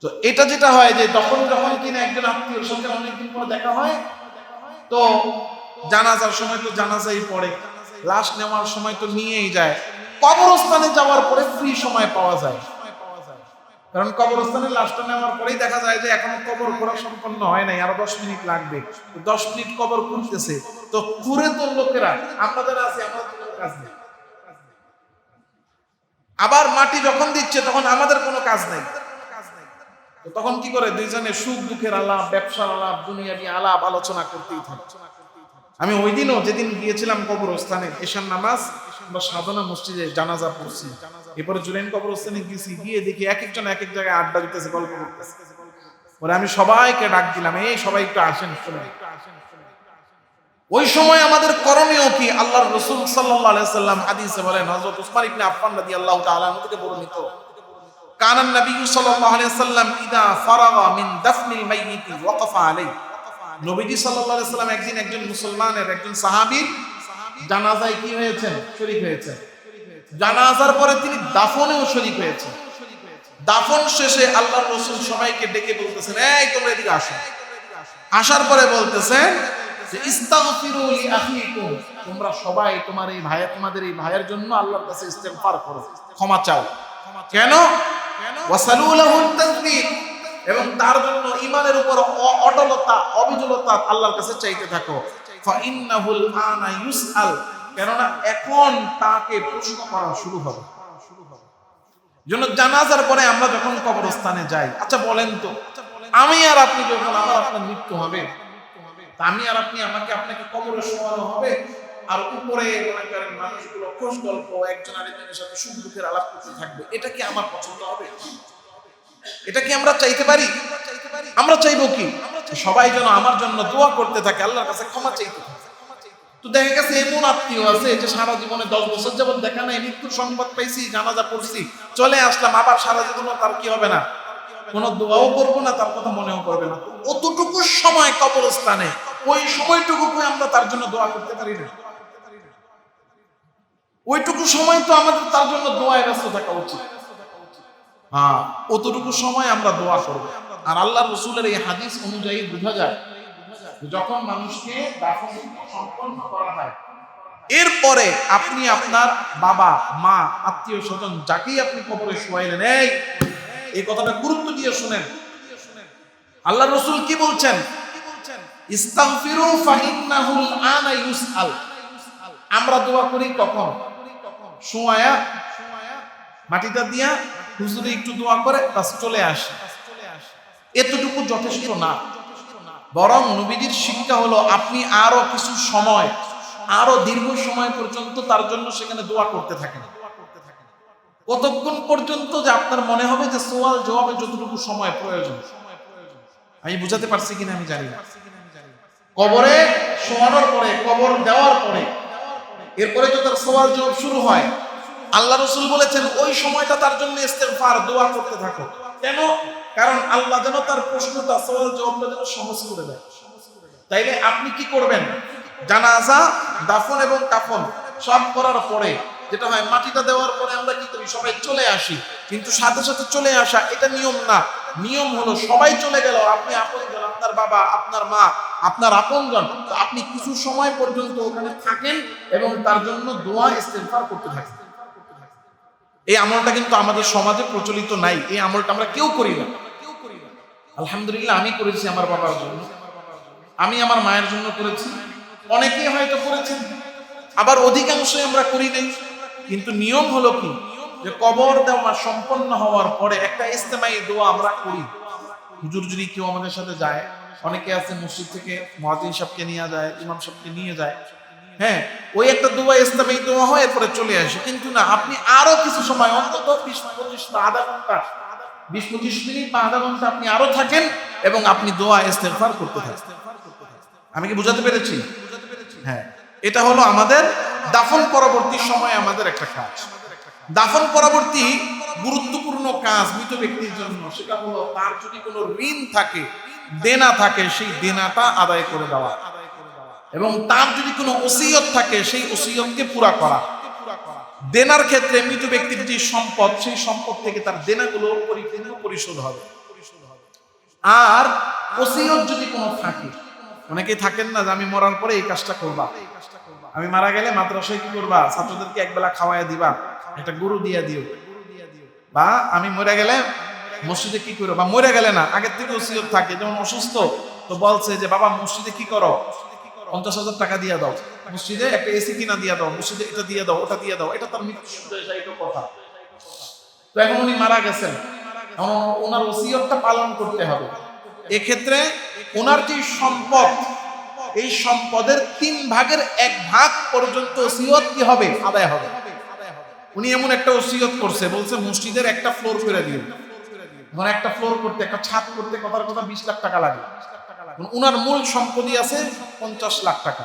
তো এটা যেটা হয় যে যখন কিনা একজন আত্মীয়র সাথে অনেকদিন পর দেখা হয়, তো জানাজার সময় তো জানাজাই পড়ে, লাশ নেওয়ার সময় তো নিয়েই যায়, কবরস্থানে যাওয়ার পরে ফ্রি সময় পাওয়া যায়। কারণ কবরস্থানে লাশটা নেওয়ার পরেই দেখা যায় যে এখনো কবর খোঁড়া সম্পন্ন হয় নাই, আরো 10 মিনিট লাগবে। 10 মিনিট কবর খুঁড়তেছে, তো খুঁড়ে তো লোকেরা, আমরা যারা আছি আমরা তো কোনো কাজ নেই। আবার মাটি যখন দিচ্ছে তখন আমাদের কোনো কাজ নাই। তো তখন কি করে, দুইজনে সুখ দুঃখের আলাপ, ব্যবসার আলাপ, দুনিয়াবি আলাপ আলোচনা করতেই থাকে। আমি ওই দিনও যেদিন গিয়েছিলাম কবরস্থানে, এশার নামাজ আমরা সাধনা মসজিদে জানাজা পড়ছি, এরপরে জুলাইন কবরস্থানে গিয়ে দেখি এক একজন এক এক জায়গায় আড্ডা দিতেছে, গল্প করতেছে। পরে আমি সবাইকে ডাক দিলাম, এই সবাই একটু আসেন শুনে। ওই সময় আমাদের করণীয় কি? আল্লাহর রাসূল সাল্লাল্লাহু আলাইহি সাল্লাম হাদিসে বলেন, হযরত উসমান ইবনে আফফান রাদিয়াল্লাহু তাআলা আনহু থেকে বর্ণিত, কানান নবী সাল্লাল্লাহু আলাইহি সাল্লাম ইদা ফারাগা মিন দাফনিল মাইয়িত ওয়াকাফা আলাইহি। নবীজি সাল্লাল্লাহু আলাইহি সাল্লাম একদিন একজন মুসলমানের, একজন সাহাবীর জানাজায় কি হয়েছেন? শরীক হয়েছেন। জানাজার পরে তিনি দাফনেও শরীক হয়েছেন। দাফন শেষে আল্লাহর রাসূল সবাইকে ডেকে বলতেছেন, এই তোমরা এদিকে আসো। আসার পরে বলতেছেন যে ইস্তাগফিরু লি আখিকুম, তোমরা সবাই তোমাদের এই ভাইয়ের জন্য আল্লাহর কাছে ইস্তেগফার করো, ক্ষমা চাও। কেন? ওয়াসালু লাহু তাসবিত, এবং তার জন্য ঈমানের উপর অটলতা, অবিচলতা আল্লাহর কাছে চাইতে থাকো। ফা ইন্নাহুল আনা ইউসআল, কেননা এখন তাকে প্রশ্ন করা শুরু হবে। জন্য জানাজার পরে আমরা যখন কবরস্থানে যাই, আচ্ছা বলেন তো, আমি আর আপনি যখন আপনার মৃত্যু হবে, আমি আর আপনি, আপনাকে কবরে শোয়ানো হবে, আর উপরে মনে করেন মানুষগুলো খোশ গল্প, একজন আরেকজনের সাথে সুখ দুঃখের আলাপ করতে থাকবে, এটা কি আমার পছন্দ হবে? এটা কি আমরা চাইতে পারি? আমরা চাইবো কি সবাই যেন আমার জন্য দোয়া করতে থাকে, আল্লাহর কাছে ক্ষমা চাইতে থাকে। তো দেখা গেছে এমন আত্মীয় আছে যে সারা জীবনে 10 বছর যাবত দেখা নাই, মৃত্যুর সংবাদ পাইছি, জানাজা পড়ছি, চলে আসলাম, আবার সারা জীবন তার কি হবে না, কোনো দোয়াও করবো না, তার কথা মনেও করবে না। অতটুকু সময় কবরস্থানে, ওই সময়টুকু আমরা তার জন্য দোয়া করতে পারি না? ওইটুকু সময় তো আমাদের তার জন্য দোয়ায় ব্যস্ত থাকা উচিত। হ্যাঁ, অতটুকু সময় আমরা দোয়া করব। আর আল্লাহর রাসূলের এই হাদিস অনুযায়ী বোঝা যায় যখন মানুষকে দাফন সম্পন্ন করা হয়, এরপরে আপনি আপনার বাবা মা আত্মীয় স্বজন যাকেই আপনি কবরে শোয়াইলেন, এই কথাটা গুরুত্ব দিয়ে শুনেন। আল্লাহর রাসূল কি বলছেন? ইস্তাগফিরু ফা ইন্নাহুল আনা ইউসআল। আমরা দোয়া করি কখন? শোয়া মাটিটা দিয়া হুজুরে একটু দোয়া করে বাস চলে আসে, এতটুকু যথেষ্ট না। বরং নবীজির শিক্ষা হলো আপনি আরো কিছু সময়, আরো দীর্ঘ সময় পর্যন্ত তার জন্য সেখানে দোয়া করতে থাকেন। কতক্ষণ পর্যন্ত? যে আপনার মনে হবে যে সওয়াল জবাবে যতটুকু সময় প্রয়োজন। আমি বুঝাতে পারছি কিনা আমি জানি না। কবরে শোয়ানোর পরে, কবর দেওয়ার পরে, এরপরে তো তার সওয়াল জবাব শুরু হয়। আল্লাহ রাসূল বলেছেন ওই সময়টা তার জন্য ইস্তেগফার, দোয়া করতে থাকো। কেন? কারণ আল্লাহ যেন তার প্রশ্নটা, সওয়াল জবাবটা যেন সহজ করে দেয়। তাইলে আপনি কি করবেন? জানাজা, দাফন এবং কাফন সব করার পরে যেটা হয়, মাটিটা দেওয়ার পরে আমরা কি করি? সবাই চলে আসি। কিন্তু সাথে সাথে চলে আসা এটা নিয়ম না। নিয়ম হলো সবাই চলে গেল, আপনি আপনজন, আপনার বাবা, আপনার মা, আপনার আপনজন, তো আপনি কিছু সময় পর্যন্ত ওখানে থাকেন এবং তার জন্য দোয়া ইস্তেগফার করতে থাকেন। এই আমলটা কিন্তু আমাদের সমাজে প্রচলিত নাই। এই আমলটা আমরা কেউ করি না। আলহামদুলিল্লাহ আমি করেছি আমার বাবার জন্য, আমি আমার মায়ের জন্য করেছি, অনেকেই হয়তো করেছেন, আবার অধিকাংশই আমরা করি নাই। কিন্তু নিয়ম হলো কি, যে কবর দেওয়া সম্পন্ন হওয়ার পরে একটা ইস্তেমাই দোয়া আমরা করি। হুজুর যদি কেউ আমাদের সাথে যায়, অনেকে আছে মসজিদ থেকে মুয়াজ্জিন সাহেবকে নিয়ে যায়, ইমাম সাহেবকে নিয়ে যায়, হ্যাঁ, ওই একটা দোয়া ইস্তেমাই দোয়া হয়, এরপরে চলে আসে। কিন্তু না, আপনি আরো কিছু সময়, অন্তত 20-25 বা আধা ঘন্টা, 20-25 মিনিট বা আধা ঘন্টা আপনি আরো থাকেন এবং আপনি দোয়া ইস্তেগফার করতে থাকেন। আমি কি বুঝাতে পেরেছি? হ্যাঁ, এটা হলো আমাদের দাফন পরবর্তী সময় আমাদের একটা কাজ। দাফন পরবর্তী গুরুত্বপূর্ণ কাজ মৃত ব্যক্তির জন্য, সেটা হলো তার যদি কোনো ঋণ থাকে, দেনা থাকে, সেই দেনাটা আদায় করে দেওয়া। এবং তার যদি কোনো ওসিয়ত থাকে সেই ওসিয়তকে পুরা করা। দেনার ক্ষেত্রে মৃত ব্যক্তির যে সম্পদ, সেই সম্পদ থেকে তার দেনাগুলো পরিপূর্ণ পরিশোধ হবে। আর ওসিয়ত যদি কোনো থাকে, অনেকেই থাকেন না যে আমি মরার পরে এই কাজটা করবা, আমি মারা গেলে মাদ্রাসায় কি করবা, ছাত্রদেরকে একবেলা খাওয়াইয়া দিবা, একটা গরু দিয়া দিও, বা আমি মরে গেলে মসজিদে কি করো, বা মরে গেলে না আগের থেকে ওসিয়ত থাকে, যেমন অসুস্থ তো বলছে যে বাবা মসজিদে কি করো, 50,000 টাকা দিয়ে দাও, মসজিদে একটা এসি কিনা দিয়ে দাও, মসজিদে এটা দিয়ে দাও, ওটা দিয়ে দাও, এটা তার মৃত্যু কথা। তো এখন উনি মারা গেছেন, ওনার ওসিয়তটা পালন করতে হবে। এক্ষেত্রে ওনার যে সম্পদ, এই সম্পদের 3 ভাগের 1 ভাগ পর্যন্ত ওসিয়ত কি হবে, আদায় হবে। উনি এমন একটা ওসিয়ত করছে, বলছে মসজিদের একটা ফ্লোর করে দিও, মানে একটা ফ্লোর করতে, একটা ছাদ করতে কথার কথা 20 লাখ টাকা লাগে, উনার মূল সম্পত্তি আছে 50 লাখ টাকা।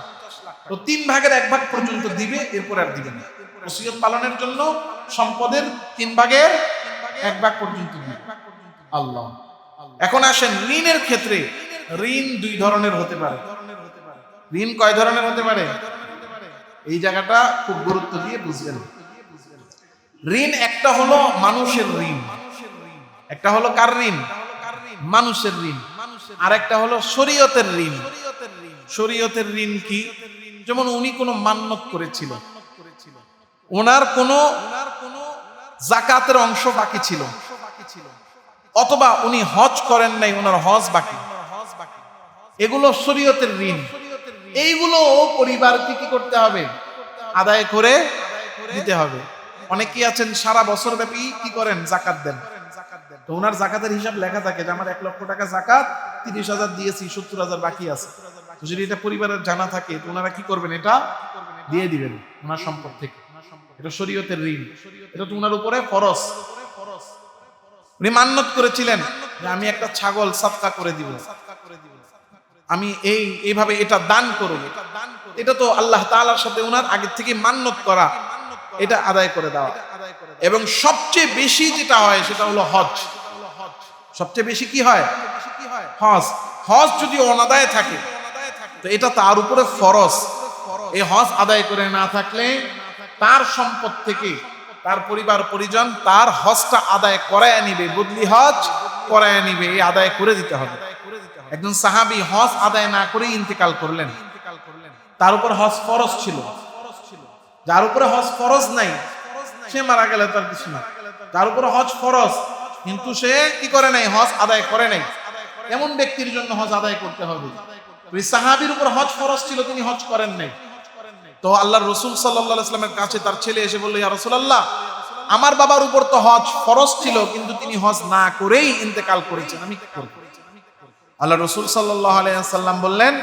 তো 3 ভাগের 1 ভাগ পর্যন্ত দিবে, এরপর আর দিবে না। ওসিয়ত পালনের জন্য সম্পদের 3 ভাগের 1 ভাগ পর্যন্ত দিবে। আল্লাহ। এখন আসেন ঋণের ক্ষেত্রে। ঋণ 2 ধরনের হতে পারে। ঋণ কয় ধরনের হতে পারে, এই জায়গাটা খুব গুরুত্ব দিয়ে বুঝবেন। ঋণ একটা হলো মানুষের ঋণ, একটা হলো কার ঋণ, মানুষের ঋণ, আর একটা হলো শরীয়তের ঋণ। শরীয়তের ঋণ কি, যেমন উনি কোনো মান্নত করেছিল, ওনার কোনো যাকাতের অংশ বাকি ছিল, অথবা উনি হজ করেন নাই, ওনার হজ বাকি, এগুলো শরীয়তের ঋণ। এইগুলো পরিবারকে কি করতে হবে, আদায় করে দিতে হবে। অনেকেই আছেন সারা বছর ব্যাপী কি করেন, যাকাত দেন, তো ওনার যাকাতের হিসাব লেখা থাকে যে আমার 1 লক্ষ টাকা যাকাত, 30,000 দিয়েছি, 70,000 বাকি আছে। তো যদি এটা পরিবারের জানা থাকে, তো ওনারা কি করবেন, এটা দিয়ে দিবেন ওনার সম্পদ থেকে। এটা শরীয়তের ঋণ, এটা তো ওনার উপরে ফরজ। উনি মান্নত করেছিলেন যে আমি একটা ছাগল সাদকা করে দিব, আমি এইভাবে এটা দান করব, এটা তো আল্লাহ তাআলার সাথে ওনার আগে থেকে মান্নত করা, এটা আদায় করে দেওয়া। এবং সবচেয়ে বেশি যেটা হয় সেটা হলো হজ। সবচেয়ে বেশি কি হয়, হজ। হজ যদি অনাদায় থাকে তো এটা তার উপরে ফরজ। এই হজ আদায় করে না থাকলে তার সম্পদ থেকে তার পরিবার পরিজন তার হজটা আদায় করায় নিবে, বদলি হজ করায় নিবে, এই আদায় করে দিতে হবে। একজন সাহাবী হজ আদায় না করে ইন্তেকাল করলেন, তার উপর হজ ফরজ ছিল। যার উপরে হজ ফরজ নাই সে মারা গেলে তার কিছু না, যার উপরে হজ ফরজ কিন্তু সে কি করে নাই, হজ আদায় করে নাই, এমন ব্যক্তির জন্য হজ আদায় করতে হবে। ওই সাহাবীর উপর হজ ফরজ ছিল, তিনি হজ করেন নাই। তো আল্লাহর রাসূল সাল্লাল্লাহু আলাইহি ওয়াসাল্লামের কাছে তার ছেলে এসে বলল, ইয়া রাসূলুল্লাহ, আমার বাবার উপর তো হজ ফরজ ছিল, কিন্তু তিনি হজ না করেই ইন্তেকাল করেছেন, আমি কি করব? আল্লাহ রাসূল সাল্লাল্লাহু আলাইহি ওয়াসাল্লাম বললেন,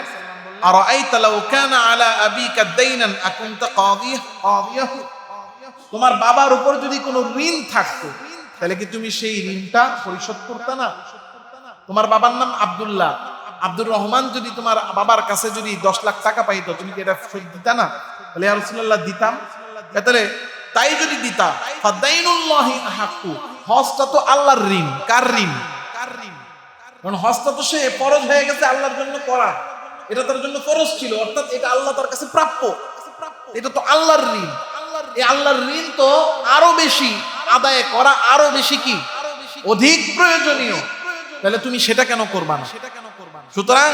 আরাআইতা লাউ কানা আলা আবিকা দাইনান আকুনতা কাদিয়াহু, তোমার বাবার উপর যদি কোনো ঋণ থাকতো তাহলে কি তুমি সেই ঋণটা পরিশোধ করতে না? তোমার বাবার নাম আব্দুল্লাহ, আব্দুর রহমান যদি তোমার বাবার কাছে যদি 10 লাখ টাকা পাইতো, তুমি কি এটা শোধ দিতা না? বলে ইয়া রাসূলুল্লাহ, দিতাম। তাহলে তাই যদি দিতা, ফাদাইনুল্লাহি আহাক্কু, হজটা তো আল্লাহর ঋণ। কার ঋণ? কারণ হজটা তো সে ফরজ হয়ে গেছে আল্লাহর জন্য করা, এটা তার জন্য ফরজ ছিল, অর্থাৎ এটা আল্লাহ তার কাছে প্রাপ্য, এটা তো আল্লাহর ঋণ। এই আল্লাহর ঋণ তো আরো বেশি আদায় করা, আরো বেশি কি অধিক প্রয়োজনীয়, তাহলে তুমি সেটা কেন করবা না? সুতরাং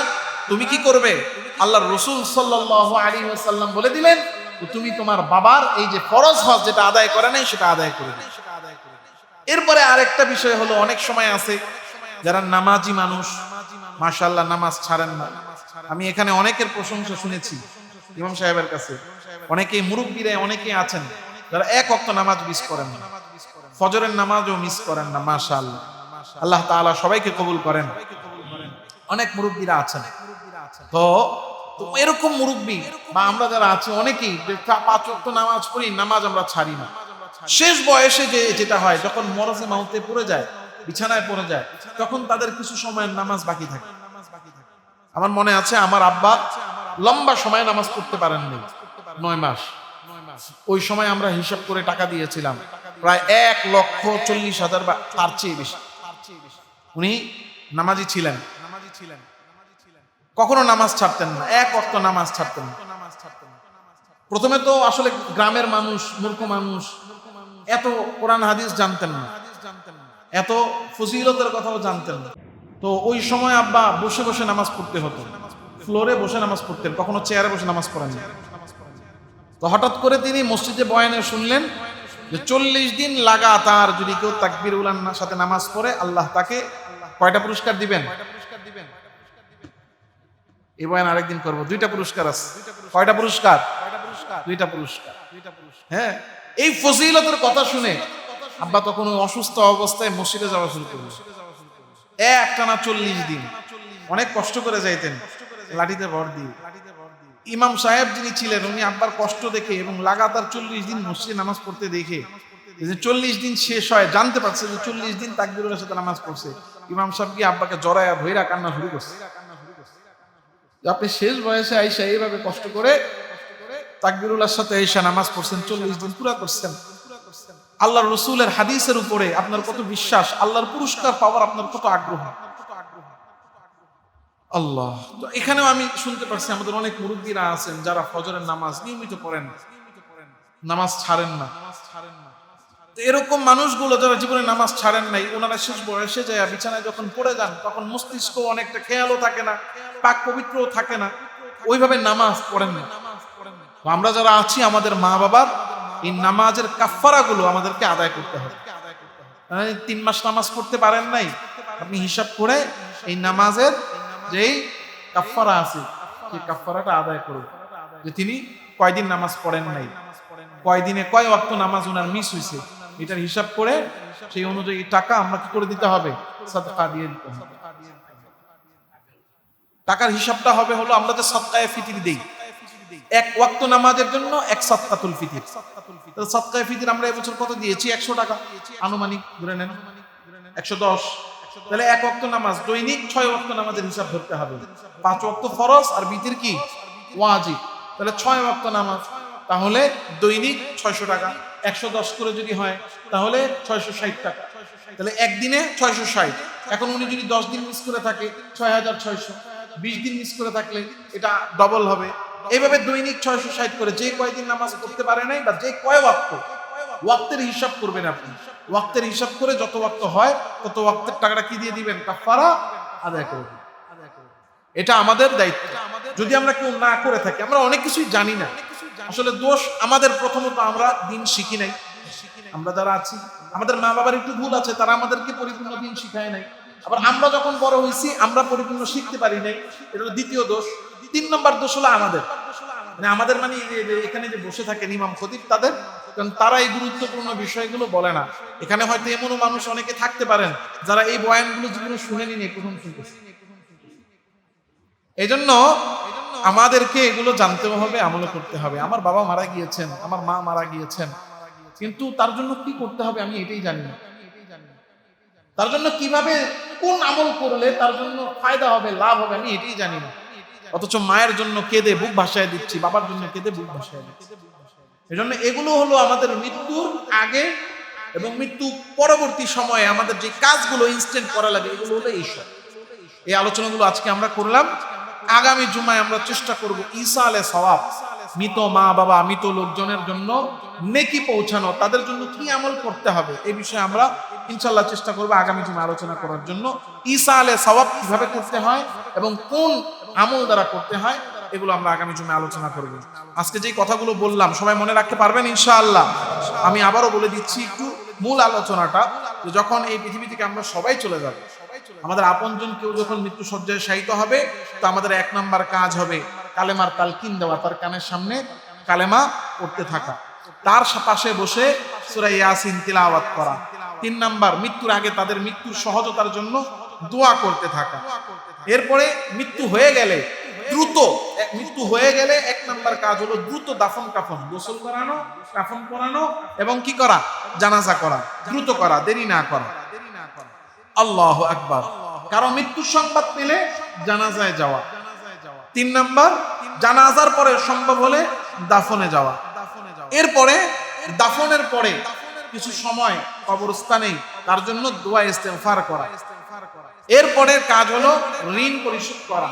তুমি কি করবে, আল্লাহর রাসূল সাল্লাল্লাহু আলাইহি ওয়াসাল্লাম বলে দিলেন তুমি তোমার বাবার এই যে ফরজ হজ যেটা আদায় করে নাই সেটা আদায় করে দিও। এরপরে আরেকটা বিষয় হলো, অনেক সময় আছে যারা নামাজি মানুষ, মাশাআল্লাহ নামাজ ছাড়েন না। আমি এখানে অনেকের প্রশংসা শুনেছি ইমাম সাহেবের কাছে, অনেকেই মুরব্বীরা অনেকেই আছেন যারা 1 ওয়াক্ত নামাজ মিস করেন না, ফজরের নামাজও মিস করেন না। মাশাআল্লাহ, আল্লাহ তাআলা সবাইকে কবুল করেন। অনেক মুরব্বীরা আছেন, তো এরকম মুরব্বী বা আমরা যারা আছি অনেকেই 5 ওয়াক্ত নামাজ পড়ি, নামাজ আমরা ছাড়ি না। শেষ বয়সে যেটা হয়, যখন মরজে মাউতে পড়ে যায়, বিছানায় পড়ে যায়, তখন তাদের কিছু সময়ের নামাজ বাকি থাকে। আমার মনে আছে আমার আব্বা লম্বা সময় নামাজ পড়তে পারেননি, 9 মাস। ওই সময় আমরা হিসাব করে টাকা দিয়েছিলাম প্রায় 1,40,000 বা তার চেয়ে বেশি। উনি নামাজি ছিলেন, কখনো নামাজ ছাড়তেন না, এক ওয়াক্ত নামাজ ছাড়তেন না। প্রথমে তো আসলে গ্রামের মানুষ, মূর্খ মানুষ, এত কোরআন হাদিস জানতেন না, এত ফজিলতের কথাও জানতেন না। তো ওই সময় আব্বা বসে বসে নামাজ পড়তে হতো, ফ্লোরে বসে নামাজ পড়তেন, কখনো চেয়ারে বসে নামাজ পড়েন না। তো হঠাৎ করে তিনি মসজিদে বয়ানে শুনলেন যে 40 দিন লাগাতার যদি কেউ তাকবীর উলান্নার সাথে নামাজ পড়ে আল্লাহ তাকে কয়টা পুরস্কার দিবেন? এই বয়ান আরেকদিন করবো। 2টা পুরস্কার আছে। কয়টা পুরস্কার? 2টা পুরস্কার। হ্যাঁ, এই ফজিলতের কথা শুনে আব্বা তখন অসুস্থ অবস্থায় মসজিদে যাওয়া শুরু করলেন। একটানা 40 দিন অনেক কষ্ট করে যাইতেন, লাঠিতে ভর দিয়ে। ইমাম সাহেব যিনি ছিলেন উনি আব্বার কষ্ট দেখে এবং লাগাতার 40 দিন মসজিদে নামাজ পড়তে দেখে, 40 দিন শেষ হয় জানতে পারছে যে 40 দিন তাকবীরের সাথে নামাজ পড়ছে, ইমাম সাহেব কি আব্বাকে জড়ায়া ধইরা কান্না শুরু করছে। আপনি শেষ বয়সে আইসা এইভাবে কষ্ট করে তাকবীরুল্লাহর সাথে আইসা নামাজ পড়ছেন, 40 দিন পুরা করছেন। আল্লাহর রাসূলের হাদিসের উপরে আপনার কত বিশ্বাস, আল্লাহর পুরস্কার পাওয়ার আপনার কত আগ্রহ। আল্লাহ, তো এখানেও আমি শুনতে পারছি আমাদের অনেক মুরব্বীরা আছেন যারা ফজরের নামাজ নিয়মিত পড়েন, নামাজ ছাড়েন না। তো এরকম মানুষগুলো যারা জীবনে নামাজ ছাড়েন নাই, ওনারা শেষ বয়সে যায় বিছানায় যখন পড়ে যান তখন মস্তিষ্ক অনেকটা খেয়ালও থাকে না, পাক পবিত্রও থাকে না, ওইভাবে নামাজ পড়েন না। আমরা যারা আছি আমাদের মা বাবার এই নামাজের কাফফারা গুলো আমাদেরকে আদায় করতে হবে। 3 মাস নামাজ পড়তে পারেন নাই, আপনি হিসাব করে এই নামাজের যেই কাফফারা আছে সেই কাফফারাটা আদায় করুন, যে তিনি কয়দিন নামাজ পড়েন নাই, কয়দিনে কয় ওয়াক্ত নামাজ ওনার মিস হয়েছে, এটার হিসাব করে সেই অনুযায়ী টাকা আমরা কি করে দিতে হবে? সাদকা দিয়ে দিতে হবে। টাকার হিসাবটা হবে হলো আমরা যে সাদকায়ে ফিতর দেই, এক ওয়াক্ত নামাজের জন্য এক সাদকাতুল ফিতর। তো সাদকায়ে ফিতর আমরা এবছর কত দিয়েছি? 100 টাকা আনুমানিক ধরে নেন, 110। তাহলে এক ওয়াক্ত নামাজ দৈনিক 6 ওয়াক্ত নামাজের হিসাব ধরতে হবে। 5 ওয়াক্ত ফরজ আর বিতির কি ওয়াজিব, তাহলে 6 ওয়াক্ত নামাজ, তাহলে দৈনিক 600 টাকা। 110 করে যদি হয় তাহলে 660 টাকা, তাহলে একদিনে 660। এখন উনি যদি 10 দিন মিস করে থাকে 6600, 20 দিন মিস করে থাকলে এটা ডবল হবে। এইভাবে দৈনিক 660 করে যে কয়দিন নামাজ পড়তে পারে নাই বা যে কয় ওয়াক্ত, ওয়াক্তের হিসাব করবেন আপনি। ওয়াক্তের হিসাব করে যত ওয়াক্ত হয় তত ওয়াক্তের টাকাটা কি দিয়ে দিবেন? কাফারা আদায় করে দিবেন। এটা আমাদের দায়িত্ব। যদি আমরা কেউ না করে থাকি, আমরা অনেক কিছুই জানি না। আসলে দোষ আমাদের, প্রথমত আমরা দিন শিখি নাই। আমরা যারা আছি আমাদের মা বাবার একটু ভুল আছে, তারা আমাদেরকে পরিপূর্ণ দিন শিখায় নাই। আবার আমরা যখন বড় হয়েছি আমরা পরিপূর্ণ শিখতে পারি নাই, এটা হলো দ্বিতীয় দোষ। 3 নম্বর দোষ হলো আমাদের, আমাদের মানে এখানে যে বসে থাকেন ইমাম খতিব তাদের, কারণ তারা এই গুরুত্বপূর্ণ বিষয়গুলো বলে না। এখানে হয়তো এমনও মানুষ অনেকে থাকতে পারেন যারা এই বয়ানগুলো জীবনে শুনেনি, প্রথম শুনতেছে। এই জন্য আমাদেরকে এগুলো জানতে হবে, আমল করতে হবে। আমার বাবা মারা গিয়েছেন, আমার মা মারা গিয়েছেন, কিন্তু তার জন্য কি করতে হবে আমি এটাই জানি না। তার জন্য কিভাবে কোন আমল করলে তার জন্য ফায়দা হবে, লাভ হবে, আমি এটাই জানি না। অথচ মায়ের জন্য কেঁদে বুক ভাসায় দিচ্ছি, বাবার জন্য কেঁদে বুক ভাসায় দিচ্ছি। এজন্য এগুলো হলো আমাদের মৃত্যুর আগে এবং মৃত্যু পরবর্তী সময়ে আমাদের যে কাজগুলো ইনস্ট্যান্ট করা লাগে, এগুলো হলো এইসব। এই আলোচনাগুলো আজকে আমরা করলাম। আগামী জুমায় আমরা চেষ্টা করব ইসালে সওয়াব, মৃত মা বাবা, মৃত লোকজনের জন্য নেকি পৌঁছানো, তাদের জন্য কি আমল করতে হবে এই বিষয়ে আমরা ইনশাআল্লাহ চেষ্টা করব আগামী জুমায় আলোচনা করার জন্য। ইসালে সওয়াব কিভাবে করতে হয় এবং কোন আমল দ্বারা করতে হয় এগুলো আমরা আগামী জুমায় আলোচনা করব। আজকে যে কথাগুলো বললাম সবাই মনে রাখতে পারবেন ইনশাআল্লাহ। আমি আবারও বলে দিচ্ছি একটু মূল আলোচনাটা, যে যখন এই পৃথিবী থেকে আমরা সবাই চলে যাব, আমাদের আপনজন কেউ যখন মৃত্যু সজ্জায় শায়িত হবে, তো আমাদের 1 নাম্বার কাজ হবে কালেমার তালকিন দেওয়া, তার কানের সামনে কালেমা পড়তে থাকা, তার পাশে বসে সূরা ইয়াসিন তিলাওয়াত করা। 3 নাম্বার, মৃত্যুর আগে তাদের মৃত্যুর সহজতার জন্য দোয়া করতে থাকা। এরপরে মৃত্যু হয়ে গেলে দ্রুত, মৃত্যু হয়ে গেলে 1 নাম্বার কাজ হলো দ্রুত দাফন কাফন, গোসল করানো, কাফন পরানো এবং কি করা? জানাজা করা, দ্রুত করা, দেরি না করা। আল্লাহু আকবার। কারো মৃত্যুর সংবাদ পেলে জানাজায় যাওয়া। 3 নাম্বার, জানাজার পরে সম্ভব হলে দাফনে যাওয়া। এরপরে দাফনের পরে কিছু সময় কবরস্থানে তার জন্য দোয়া ইস্তেগফার করা। এরপরে কাজ হলো ঋণ পরিশোধ করা।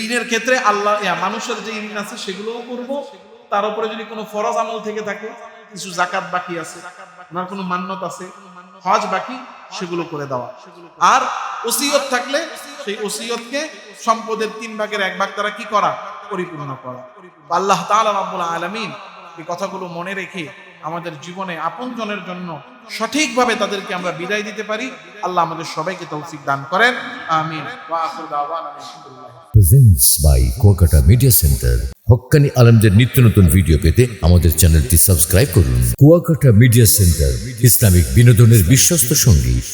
ঋণের ক্ষেত্রে আল্লাহ মানুষের যে ঋণ আছে সেগুলোও করব, তার উপরে যদি কোনো ফরজ আমল থেকে থাকে, কিছু জাকাত বাকি আছে, ওনার কোনো মান্যত আছে, হজ বাকি, সেগুলো করে দেওয়া। আর ওসিয়ত থাকলে সেই ওসিয়তকে সম্পদের 3 ভাগের 1 ভাগ তারা কি করা, পরিপূর্ণ করা। আল্লাহ তাআলা রাব্বুল আলামিন এই কথাগুলো মনে রেখে আমাদের জীবনে আপনজনের জন্য সঠিকভাবে তাদেরকে আমরা বিদায় দিতে পারি। আল্লাহ আমাদের সবাইকে তৌফিক দান করেন, আমিন। ওয়া আখিরু দাওয়ানা আলহামদুলিল্লাহ। Presents by Kuakata media centre. হক্কানি আলেমদের নিত্য নতুন ভিডিও পেতে আমাদের চ্যানেলটি সাবস্ক্রাইব করুন। কুয়াকাটা মিডিয়া সেন্টার, ইসলামিক বিনোদনের বিশ্বস্ত সঙ্গী।